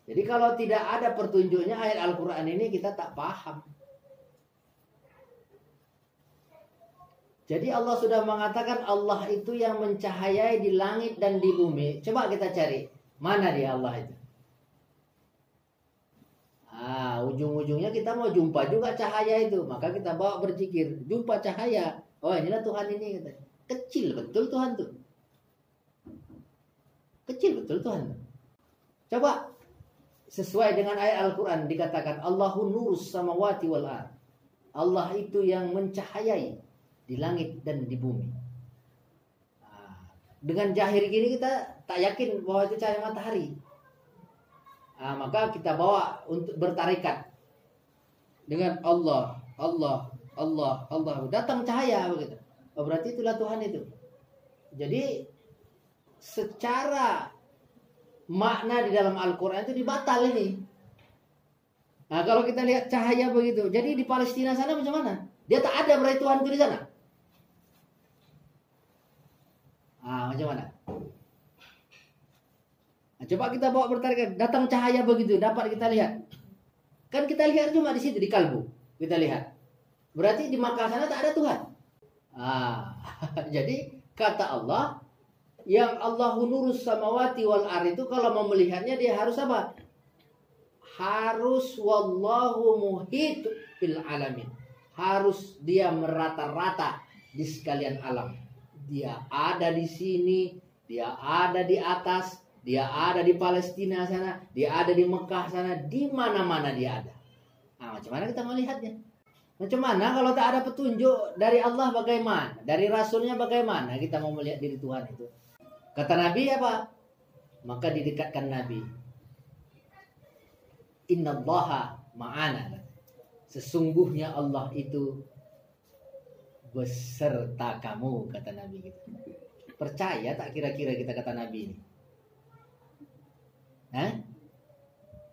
Jadi kalau tidak ada petunjuknya ayat Al-Quran ini kita tak paham. Jadi Allah sudah mengatakan Allah itu yang mencahayai di langit dan di bumi. Coba kita cari mana dia Allah itu. Ujung-ujungnya kita mau jumpa juga cahaya itu, maka kita bawa berzikir, jumpa cahaya. Oh, inilah Tuhan ini, kata. Kecil betul Tuhan tuh. Kecil betul Tuhan. Coba sesuai dengan ayat Al-Quran dikatakan Allahu nurus samawati wal ard. Allah itu yang mencahayai di langit dan di bumi. Dengan jahir gini kita tak yakin bahwa itu cahaya matahari. Maka kita bawa untuk bertarikat dengan Allah, Allah, Allah, Allah. Datang cahaya begitu. Oh, berarti itulah Tuhan itu. Jadi secara makna di dalam Al-Quran itu dibatal ini. Nah, kalau kita lihat cahaya begitu, jadi di Palestina sana macam mana? Dia tak ada berarti Tuhan itu di sana. Macam mana? Coba kita bawa bertarikat, datang cahaya begitu, dapat kita lihat. Kan kita lihat cuma di situ di kalbu, kita lihat. Berarti di Makkah sana tak ada Tuhan. Jadi kata Allah, yang Allahu nurus samawati wal ard itu kalau mau melihatnya dia harus apa? Harus wallahu muhit bil alamin. Harus dia merata-rata di sekalian alam. Dia ada di sini, dia ada di atas, dia ada di Palestina sana, dia ada di Mekah sana, di mana-mana dia ada. Macam mana kita melihatnya? Macam mana kalau tak ada petunjuk dari Allah bagaimana? Dari Rasulnya bagaimana kita mau melihat diri Tuhan itu? Kata Nabi apa? Maka didekatkan Nabi. Innallaha ma'ana. Sesungguhnya Allah itu beserta kamu, kata Nabi gitu. Percaya tak kira-kira kita kata Nabi ini?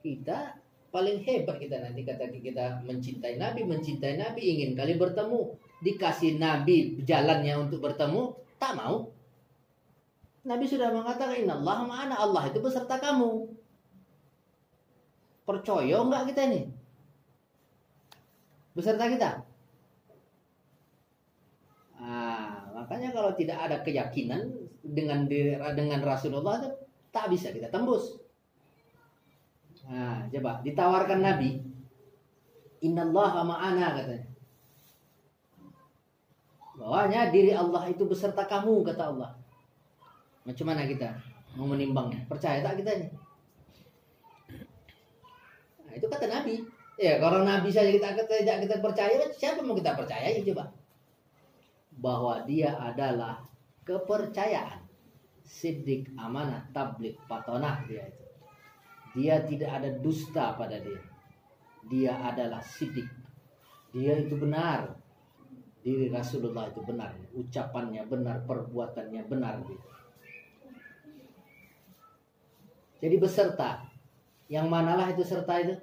Kita paling hebat kita nanti kata kita mencintai Nabi, ingin kali bertemu, dikasih Nabi jalannya untuk bertemu, tak mau. Nabi sudah mengatakan innallaha ma'ana, Allah itu beserta kamu. Percaya enggak kita ini? Beserta kita? Makanya kalau tidak ada keyakinan dengan Rasulullah itu tak bisa kita tembus. Coba ditawarkan Nabi, innallaha ma'ana katanya. Bahwanya diri Allah itu beserta kamu, kata Allah. Macam mana kita mau menimbangnya? Percaya tak kita ini? Itu kata Nabi. Ya, kalau Nabi saja tidak kita percaya, siapa mau kita percaya? Coba. Bahwa dia adalah kepercayaan, siddiq, amanah, tabligh, patonah dia itu. Dia tidak ada dusta pada dia. Dia adalah siddiq. Dia itu benar. Diri Rasulullah itu benar. Ucapannya benar, perbuatannya benar. Jadi beserta. Yang manalah itu serta itu?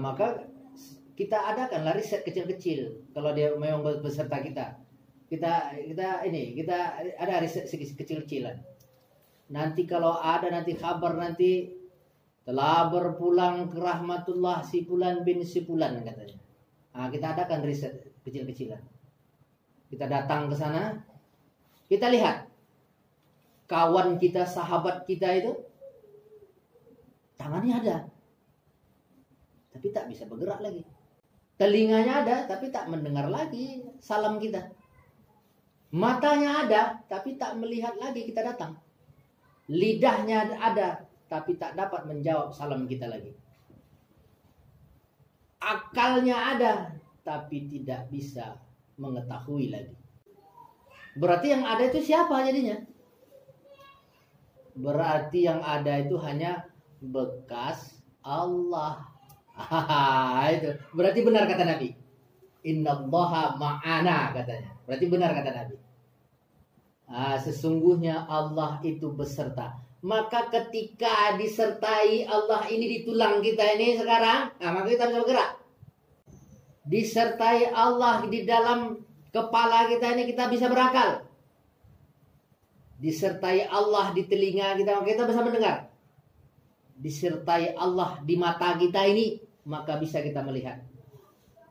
Maka kita adakanlah riset kecil-kecil. Kalau dia memang beserta kita. Kita ada riset kecil-kecilan. Nanti kalau ada nanti kabar nanti telah berpulang ke rahmatullah si fulan bin si fulan katanya. Kita adakan riset kecil-kecilan. Kita datang ke sana, kita lihat kawan kita, sahabat kita itu tangannya ada, tapi tak bisa bergerak lagi. Telinganya ada, tapi tak mendengar lagi salam kita. Matanya ada, tapi tak melihat lagi kita datang. Lidahnya ada, tapi tak dapat menjawab salam kita lagi. Akalnya ada, tapi tidak bisa mengetahui lagi. Berarti yang ada itu siapa jadinya? Berarti yang ada itu hanya bekas Allah. Itu. Berarti benar kata Nabi. Innallaha ma'ana katanya. Berarti benar kata Nabi. Sesungguhnya Allah itu beserta. Maka ketika disertai Allah ini di tulang kita ini sekarang, maka kita bisa bergerak. Disertai Allah di dalam kepala kita ini, kita bisa berakal. Disertai Allah di telinga kita, maka kita bisa mendengar. Disertai Allah di mata kita ini, maka bisa kita melihat.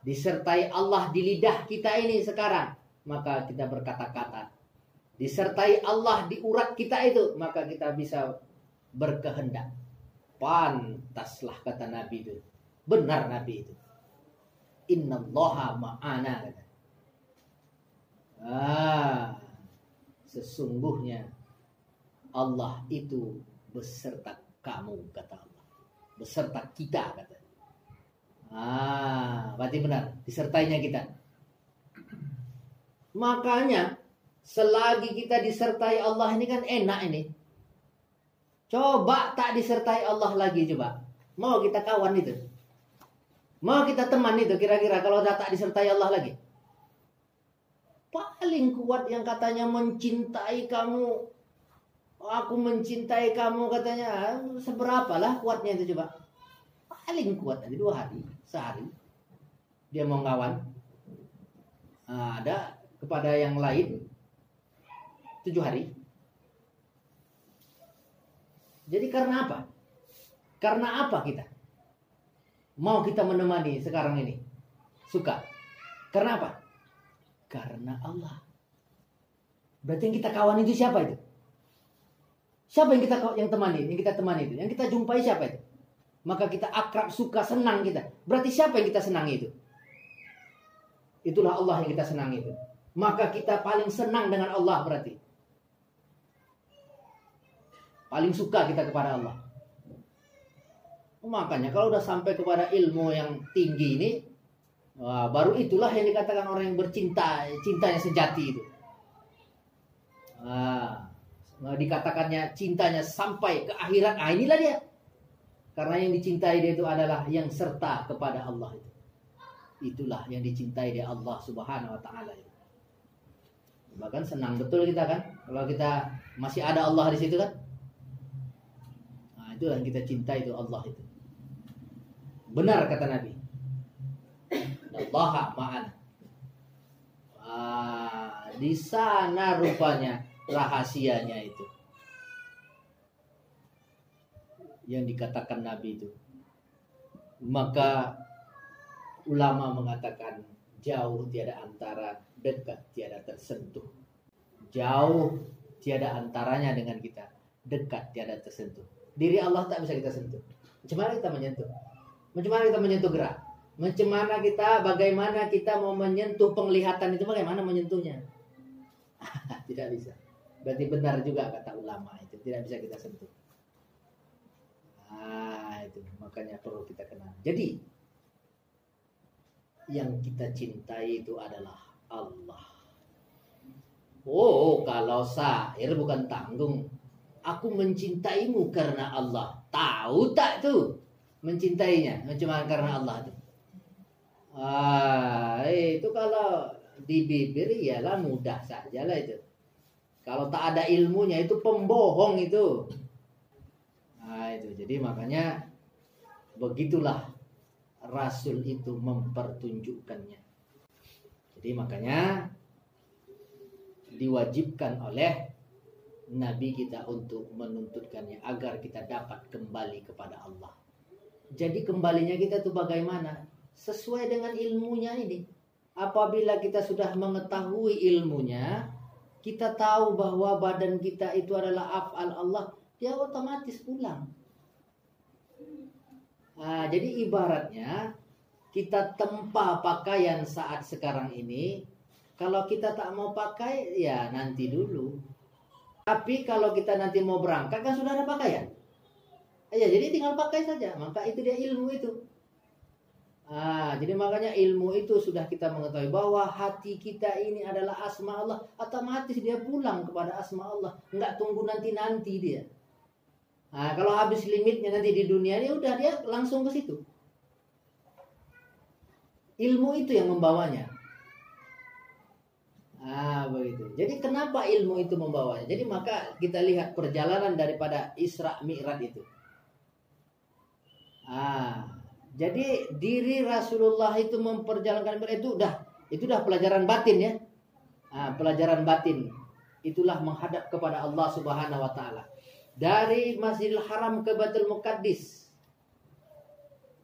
Disertai Allah di lidah kita ini sekarang, maka kita berkata-kata. Disertai Allah di urat kita itu, maka kita bisa berkehendak. Pantaslah kata Nabi itu. Benar Nabi itu. Innallaha ma'ana. Sesungguhnya Allah itu beserta kamu, kata Allah. Beserta kita, kata. Berarti benar. Disertainya kita. Makanya selagi kita disertai Allah ini kan enak ini. Coba tak disertai Allah lagi, coba. Mau kita kawan itu? Mau kita teman itu kira-kira kalau tak disertai Allah lagi? Paling kuat yang katanya mencintai kamu. Aku mencintai kamu katanya. Seberapalah kuatnya itu coba? Paling kuat tadi 2 hari, sehari. Dia mau kawan. Ada kepada yang lain 7 hari. Jadi karena apa? Karena apa kita mau kita menemani sekarang ini? Suka. Karena apa? Karena Allah. Berarti yang kita kawan itu siapa itu? Siapa yang temani? Yang kita temani itu? Yang kita jumpai siapa itu? Maka kita akrab, suka, senang kita. Berarti siapa yang kita senangi itu? Itulah Allah yang kita senangi itu. Maka kita paling senang dengan Allah berarti. Paling suka kita kepada Allah. Makanya kalau udah sampai kepada ilmu yang tinggi ini, baru itulah yang dikatakan orang yang bercinta, cintanya sejati itu. Dikatakannya cintanya sampai ke akhirat. Inilah dia. Karena yang dicintai dia itu adalah yang serta kepada Allah itu. Itulah yang dicintai dia, Allah Subhanahu wa taala itu. Bahkan senang betul kita kan kalau kita masih ada Allah di situ kan. Itulah yang kita cinta itu, Allah itu. Benar kata Nabi. Allah ma'ana. Di sana rupanya rahasianya itu. Yang dikatakan Nabi itu. Maka ulama mengatakan jauh tiada antara, dekat tiada tersentuh. Jauh tiada antaranya dengan kita, dekat tiada tersentuh. Diri Allah tak bisa kita sentuh. Macam mana kita menyentuh? Macam mana kita menyentuh gerak? Macam mana kita, bagaimana kita mau menyentuh penglihatan itu, bagaimana menyentuhnya? Tidak bisa. Berarti benar juga kata ulama itu, tidak bisa kita sentuh. Itu makanya perlu kita kenal. Jadi yang kita cintai itu adalah Allah. Kalau syair bukan tanggung. Aku mencintaimu karena Allah. Tahu tak tuh mencintainya? Cuma karena Allah tuh. Itu kalau di bibir ialah mudah saja lah itu. Kalau tak ada ilmunya itu pembohong itu. Itu. Jadi makanya begitulah Rasul itu mempertunjukkannya. Jadi makanya diwajibkan oleh Nabi kita untuk menuntutkannya agar kita dapat kembali kepada Allah. Jadi kembalinya kita tuh bagaimana? Sesuai dengan ilmunya ini. Apabila kita sudah mengetahui ilmunya, kita tahu bahwa badan kita itu adalah af'al Allah, dia otomatis pulang. Jadi ibaratnya kita tempa pakaian saat sekarang ini. Kalau kita tak mau pakai, ya nanti dulu. Tapi kalau kita nanti mau berangkat kan sudah ada pakaian. Jadi tinggal pakai saja. Maka itu dia ilmu itu. Jadi makanya ilmu itu sudah kita mengetahui bahwa hati kita ini adalah asma Allah. Otomatis dia pulang kepada asma Allah. Enggak tunggu nanti-nanti dia. Kalau habis limitnya nanti di dunia ini udah dia langsung ke situ. Ilmu itu yang membawanya. Begitu. Jadi kenapa ilmu itu membawanya? Jadi maka kita lihat perjalanan daripada Isra Mi'raj itu. Jadi diri Rasulullah itu memperjalankan itu dah pelajaran batin ya. Pelajaran batin. Itulah menghadap kepada Allah Subhanahu wa taala. Dari Masjidil Haram ke Baitul Muqaddis.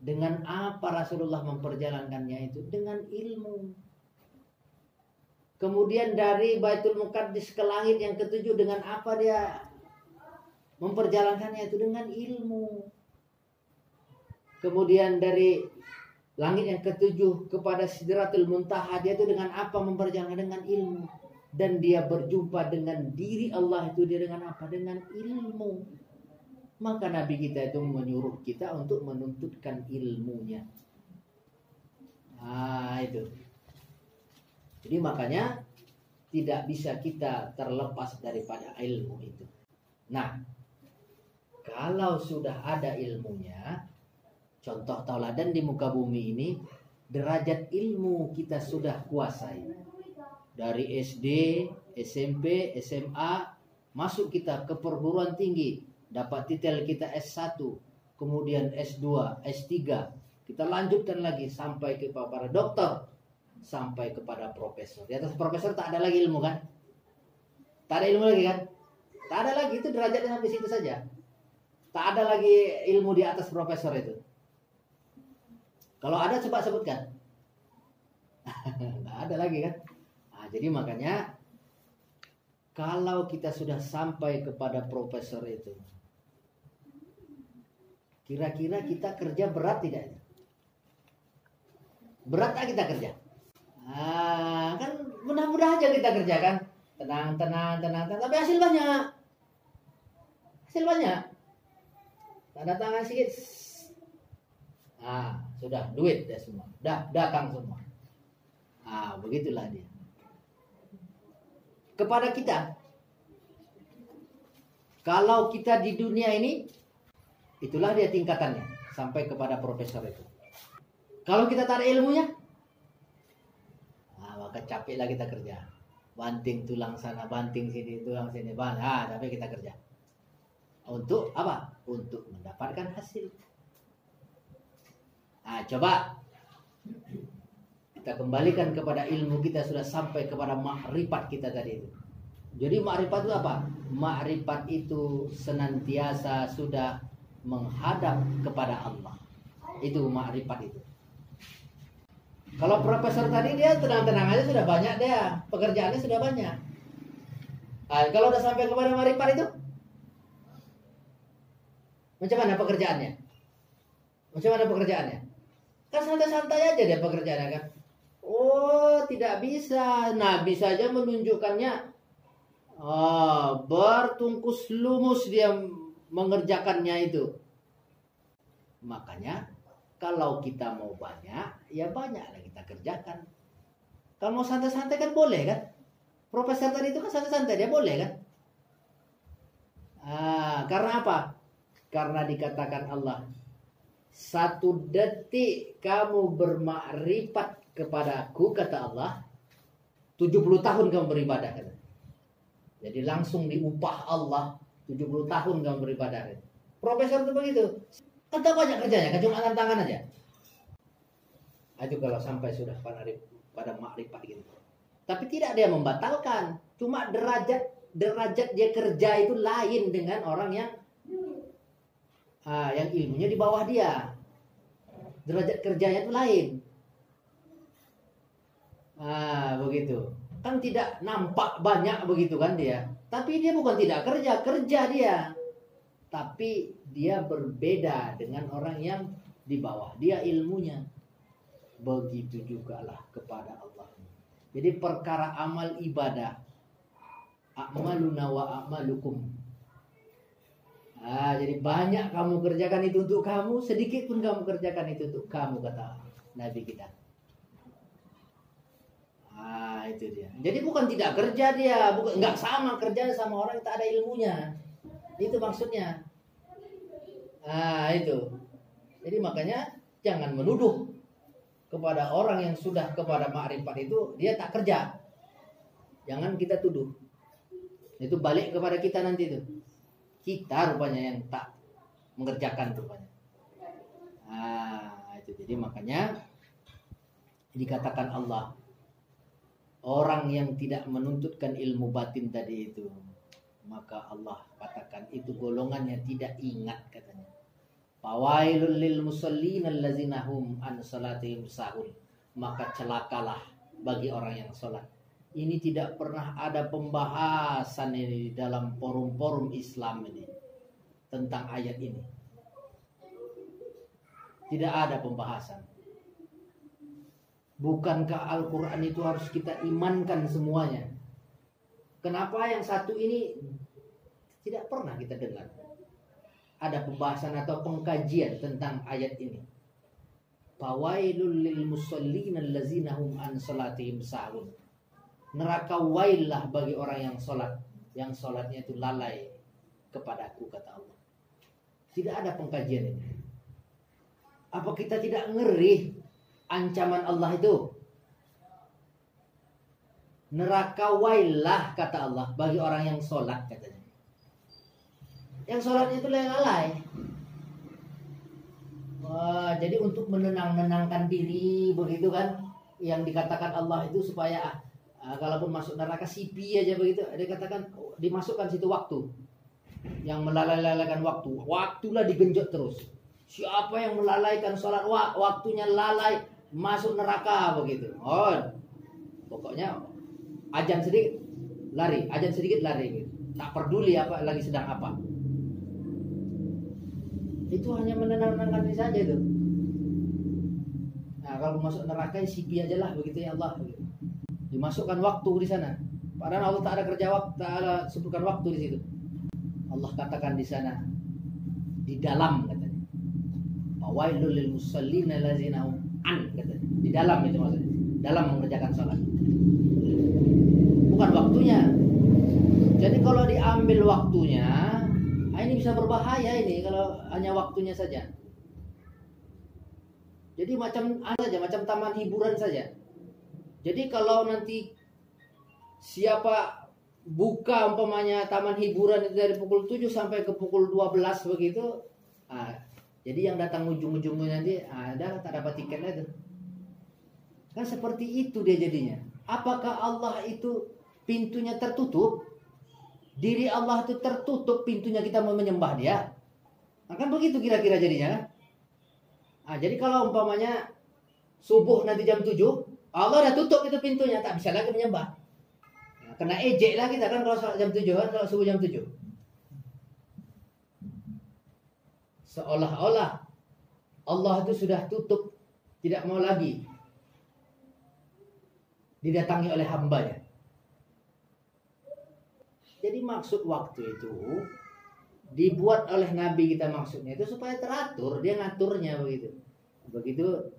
Dengan apa Rasulullah memperjalankannya itu? Dengan ilmu. Kemudian dari Baitul Muqaddis ke langit yang ketujuh, dengan apa dia memperjalankannya itu? Dengan ilmu. Kemudian dari langit yang ketujuh kepada Sidratul Muntaha, dia itu dengan apa memperjalankan? Dengan ilmu. Dan dia berjumpa dengan diri Allah itu dia dengan apa? Dengan ilmu. Maka Nabi kita itu menyuruh kita untuk menuntutkan ilmunya. Itu. Jadi makanya tidak bisa kita terlepas daripada ilmu itu. Nah, kalau sudah ada ilmunya, contoh tauladan di muka bumi ini, derajat ilmu kita sudah kuasai. Dari SD, SMP, SMA, masuk kita ke perguruan tinggi, dapat titel kita S1, kemudian S2, S3, kita lanjutkan lagi sampai ke para dokter, sampai kepada profesor. Di atas profesor tak ada lagi ilmu kan? Tak ada ilmu lagi kan? Tak ada lagi, itu derajatnya sampai situ saja. Tak ada lagi ilmu di atas profesor itu. Kalau ada coba sebutkan. Tak ada lagi kan? Jadi makanya kalau kita sudah sampai kepada profesor itu, kira-kira kita kerja berat tidak? Berat tak kita kerja? Kan mudah-mudah aja kita kerjakan, tenang, tapi hasil banyak, tanda tangan sedikit, sudah duit ya semua, datang semua, begitulah dia. Kepada kita, kalau kita di dunia ini, itulah dia tingkatannya sampai kepada profesor itu. Kalau kita tak ada ilmunya, maka capeklah kita kerja, banting tulang sana, banting sini, tulang sini, tapi kita kerja. Untuk apa? Untuk mendapatkan hasil. Coba kita kembalikan kepada ilmu kita sudah sampai kepada ma'rifat kita tadi itu. Jadi ma'rifat itu apa? Ma'rifat itu senantiasa sudah menghadap kepada Allah. Itu ma'rifat itu. Kalau profesor tadi dia tenang-tenang aja sudah banyak dia, pekerjaannya sudah banyak. Kalau udah sampai kepada ma'rifat itu, macam mana pekerjaannya? Kan santai-santai aja dia pekerjaannya kan. Oh, tidak bisa. Nabi saja menunjukkannya. Bertungkus lumus dia mengerjakannya itu. Makanya kalau kita mau banyak, ya banyaklah kita kerjakan. Kalau mau santai-santai kan boleh kan? Profesor tadi itu kan santai-santai, dia boleh kan? Karena apa? Karena dikatakan Allah, 1 detik kamu bermakrifat kepadaku, kata Allah, 70 tahun kamu beribadah. Kata. Jadi langsung diupah Allah 70 tahun kamu beribadah. Profesor itu begitu. Kan tak banyak kerjanya, kan cuma angkat tangan aja. Itu kalau sampai sudah pada makrifat gitu. Tapi tidak dia membatalkan. Cuma derajat dia kerja itu lain dengan orang yang ilmunya di bawah dia. Derajat kerjanya itu lain. Begitu. Kan tidak nampak banyak begitu kan dia. Tapi dia bukan tidak kerja dia. Tapi dia berbeda dengan orang yang di bawah dia ilmunya. Begitu jugalah kepada Allah. Jadi perkara amal ibadah, a'maluna wa a'malukum. Jadi banyak kamu kerjakan itu untuk kamu, sedikit pun kamu kerjakan itu untuk kamu, kata Nabi kita. Itu dia. Jadi bukan tidak kerja dia, nggak sama kerjanya sama orang yang tak ada ilmunya. Itu maksudnya. Itu. Jadi makanya jangan menuduh kepada orang yang sudah kepada makrifat itu dia tak kerja. Jangan kita tuduh. Itu balik kepada kita nanti itu. Kita rupanya yang tak mengerjakan rupanya. Nah, itu jadi makanya dikatakan Allah, orang yang tidak menuntutkan ilmu batin tadi itu, maka Allah katakan itu golongannya tidak ingat katanya. Fawailul lil musallin allazina hum an salatihim sahun. Maka celakalah bagi orang yang sholat. Ini tidak pernah ada pembahasan ini di dalam forum-forum Islam ini tentang ayat ini. Tidak ada pembahasan. Bukankah Al-Quran itu harus kita imankan semuanya? Kenapa yang satu ini tidak pernah kita dengar? Ada pembahasan atau pengkajian tentang ayat ini. Fawailul lil musallin allazina hum an salatihim sahun. Neraka waillah bagi orang yang sholat, yang sholatnya itu lalai kepadaku, kata Allah. Tidak ada pengkajian ini. Apa kita tidak ngeri ancaman Allah itu? Neraka waillah kata Allah bagi orang yang sholat katanya. Yang sholatnya itu lalai. Wah, jadi untuk menenangkan diri begitu kan, yang dikatakan Allah itu supaya kalaupun masuk neraka sipi aja begitu, dia katakan dimasukkan situ waktu yang melalaikan waktu, waktulah digenjot terus. Siapa yang melalaikan sholat waktunya lalai masuk neraka begitu. Oh, pokoknya ajan sedikit lari, ajan sedikit lari gitu. Tak peduli apa lagi sedang apa. Itu hanya menenangkan diri saja itu. Nah, kalau masuk neraka sipi aja lah begitu ya Allah begitu. Dimasukkan waktu di sana. Padahal Allah tak ada kerja waktu, tak ada sebutkan waktu di situ. Allah katakan di sana, di dalam katanya. Fawailul lil musallin allazina hum an katanya. Di dalam itu maksudnya. Dalam mengerjakan salat. Bukan waktunya. Jadi kalau diambil waktunya, ini bisa berbahaya ini kalau hanya waktunya saja. Jadi macam saja, macam taman hiburan saja. Jadi kalau nanti siapa buka umpamanya taman hiburan itu dari pukul 7 sampai ke pukul 12 begitu, jadi yang datang ujung-ujungnya nanti tak dapat tiketnya itu. Kan seperti itu dia jadinya. Apakah Allah itu pintunya tertutup? Diri Allah itu tertutup pintunya kita mau menyembah dia? Kan begitu kira-kira jadinya. Jadi kalau umpamanya subuh nanti jam 7, Allah udah tutup itu pintunya, tak bisa lagi menyembah. Kena ejek lah kita kan kalau sholat jam 7 kan, kalau subuh jam 7. Seolah-olah Allah itu sudah tutup, tidak mau lagi didatangi oleh hambanya. Jadi maksud waktu itu dibuat oleh Nabi kita, maksudnya itu supaya teratur, dia ngaturnya begitu. Begitu,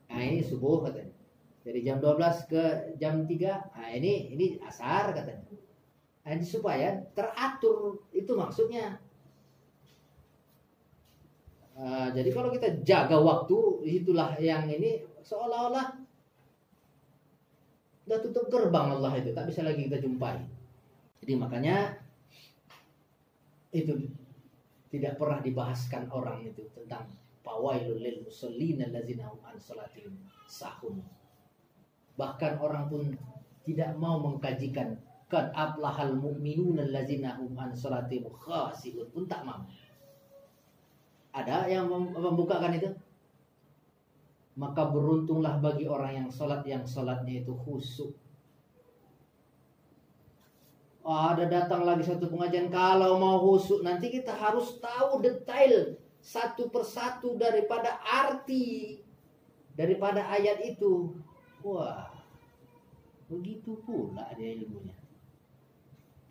ini subuh katanya. Dari jam 12 ke jam 3, ini asar katanya. Ini supaya teratur, itu maksudnya. Jadi kalau kita jaga waktu, itulah yang ini seolah-olah udah tutup gerbang Allah itu, tak bisa lagi kita jumpai. Jadi makanya itu tidak pernah dibahaskan orang itu tentang fawailul lil musallin allazina hum an salatihim sahun. Bahkan orang pun tidak mau mengkajikan qad aflahal mu'minuna allazina hum an salatihim khashi'un pun tak mau. Ada yang membukakan itu? Maka beruntunglah bagi orang yang salatnya itu khusyuk. Ada datang lagi satu pengajian, kalau mau khusyuk nanti kita harus tahu detail satu persatu daripada arti daripada ayat itu. Wah, begitu pula dia ilmunya.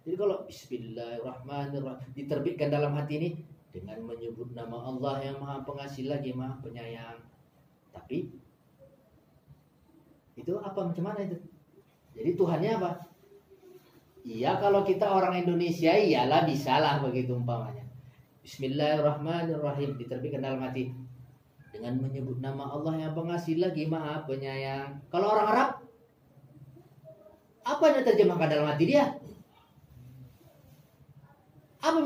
Jadi kalau Bismillahirrahmanirrahim diterbitkan dalam hati ini dengan menyebut nama Allah yang Maha Pengasih lagi Maha Penyayang. Tapi itu apa, macam mana itu? Jadi Tuhannya apa? Iya, kalau kita orang Indonesia iyalah bisalah begitu umpamanya. Bismillahirrahmanirrahim diterbitkan dalam hati dengan menyebut nama Allah yang Pengasih lagi Maha Penyayang. Kalau orang Arab Apa yang diterjemahkan dalam hati dia? Apa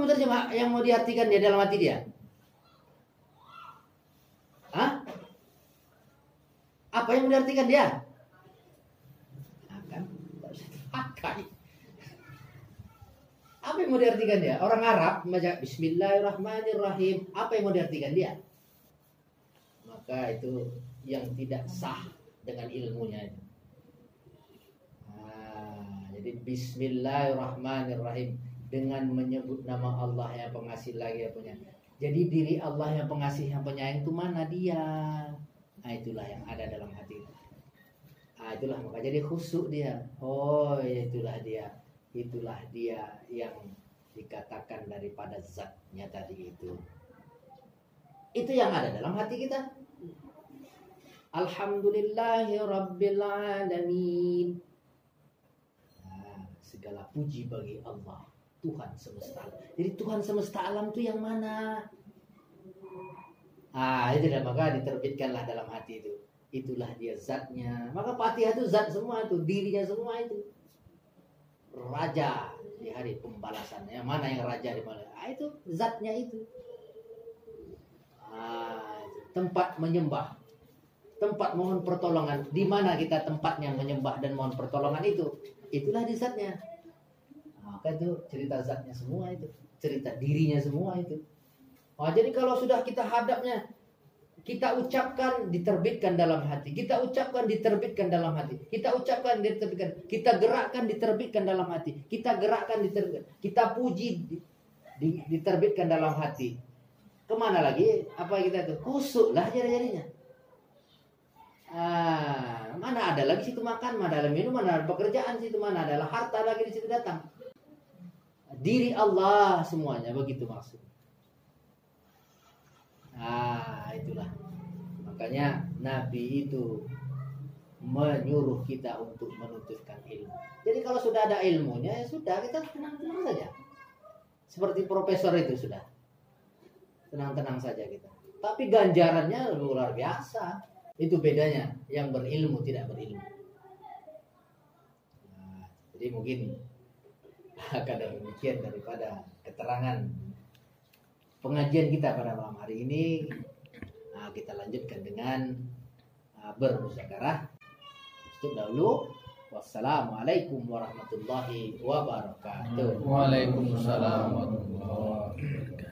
yang mau diartikan dia dalam hati dia? Hah? Apa yang mau diartikan dia? Akan pakai. Apa yang mau diartikan dia? Orang Arab membaca Bismillahirrahmanirrahim. Apa yang mau diartikan dia? Maka itu yang tidak sah dengan ilmunya itu. Jadi Bismillahirrahmanirrahim, dengan menyebut nama Allah yang pengasih lagi yang penyayang. Jadi diri Allah yang pengasih yang penyayang itu mana dia? Nah, itulah yang ada dalam hati. Nah, itulah maka jadi khusyuk dia. Oh, itulah dia. Itulah dia yang dikatakan daripada zatnya tadi itu. Itu yang ada dalam hati kita. Alhamdulillahi Rabbil Alamin. Nah, segala puji bagi Allah, Tuhan semesta alam. Jadi Tuhan semesta alam itu yang mana? Itu dah, maka diterbitkanlah dalam hati itu. Itulah dia zatnya. Maka Fatihah itu zat semua itu, dirinya semua itu. Raja di hari pembalasan. Yang mana yang raja di mana? Itu zatnya itu. Tempat menyembah, tempat mohon pertolongan. Di mana kita tempatnya menyembah dan mohon pertolongan itu? Itulah di zatnya. Maka itu cerita zatnya semua itu, cerita dirinya semua itu. Jadi kalau sudah kita hadapnya, kita ucapkan diterbitkan dalam hati, kita ucapkan diterbitkan dalam hati, kita ucapkan diterbitkan, kita gerakkan diterbitkan dalam hati, kita gerakkan diterbitkan, kita puji diterbitkan dalam hati. Kemana lagi? Apa kita itu? Kusuklah jari-jarinya. Mana ada lagi situ makan, mana ada minum, mana ada pekerjaan situ, mana adalah harta lagi di situ datang. Diri Allah semuanya, begitu maksudnya. Itulah. Makanya Nabi itu menyuruh kita untuk menuntutkan ilmu. Jadi kalau sudah ada ilmunya, ya sudah, kita tenang-tenang saja. Seperti profesor itu sudah. Tenang-tenang saja kita. Tapi ganjarannya luar biasa. Itu bedanya yang berilmu tidak berilmu. Jadi mungkin kadang demikian daripada keterangan pengajian kita pada malam hari ini. Kita lanjutkan dengan bermusyawarah. Tutup dahulu. Wassalamualaikum warahmatullahi wabarakatuh. Waalaikumsalam warahmatullahi wabarakatuh.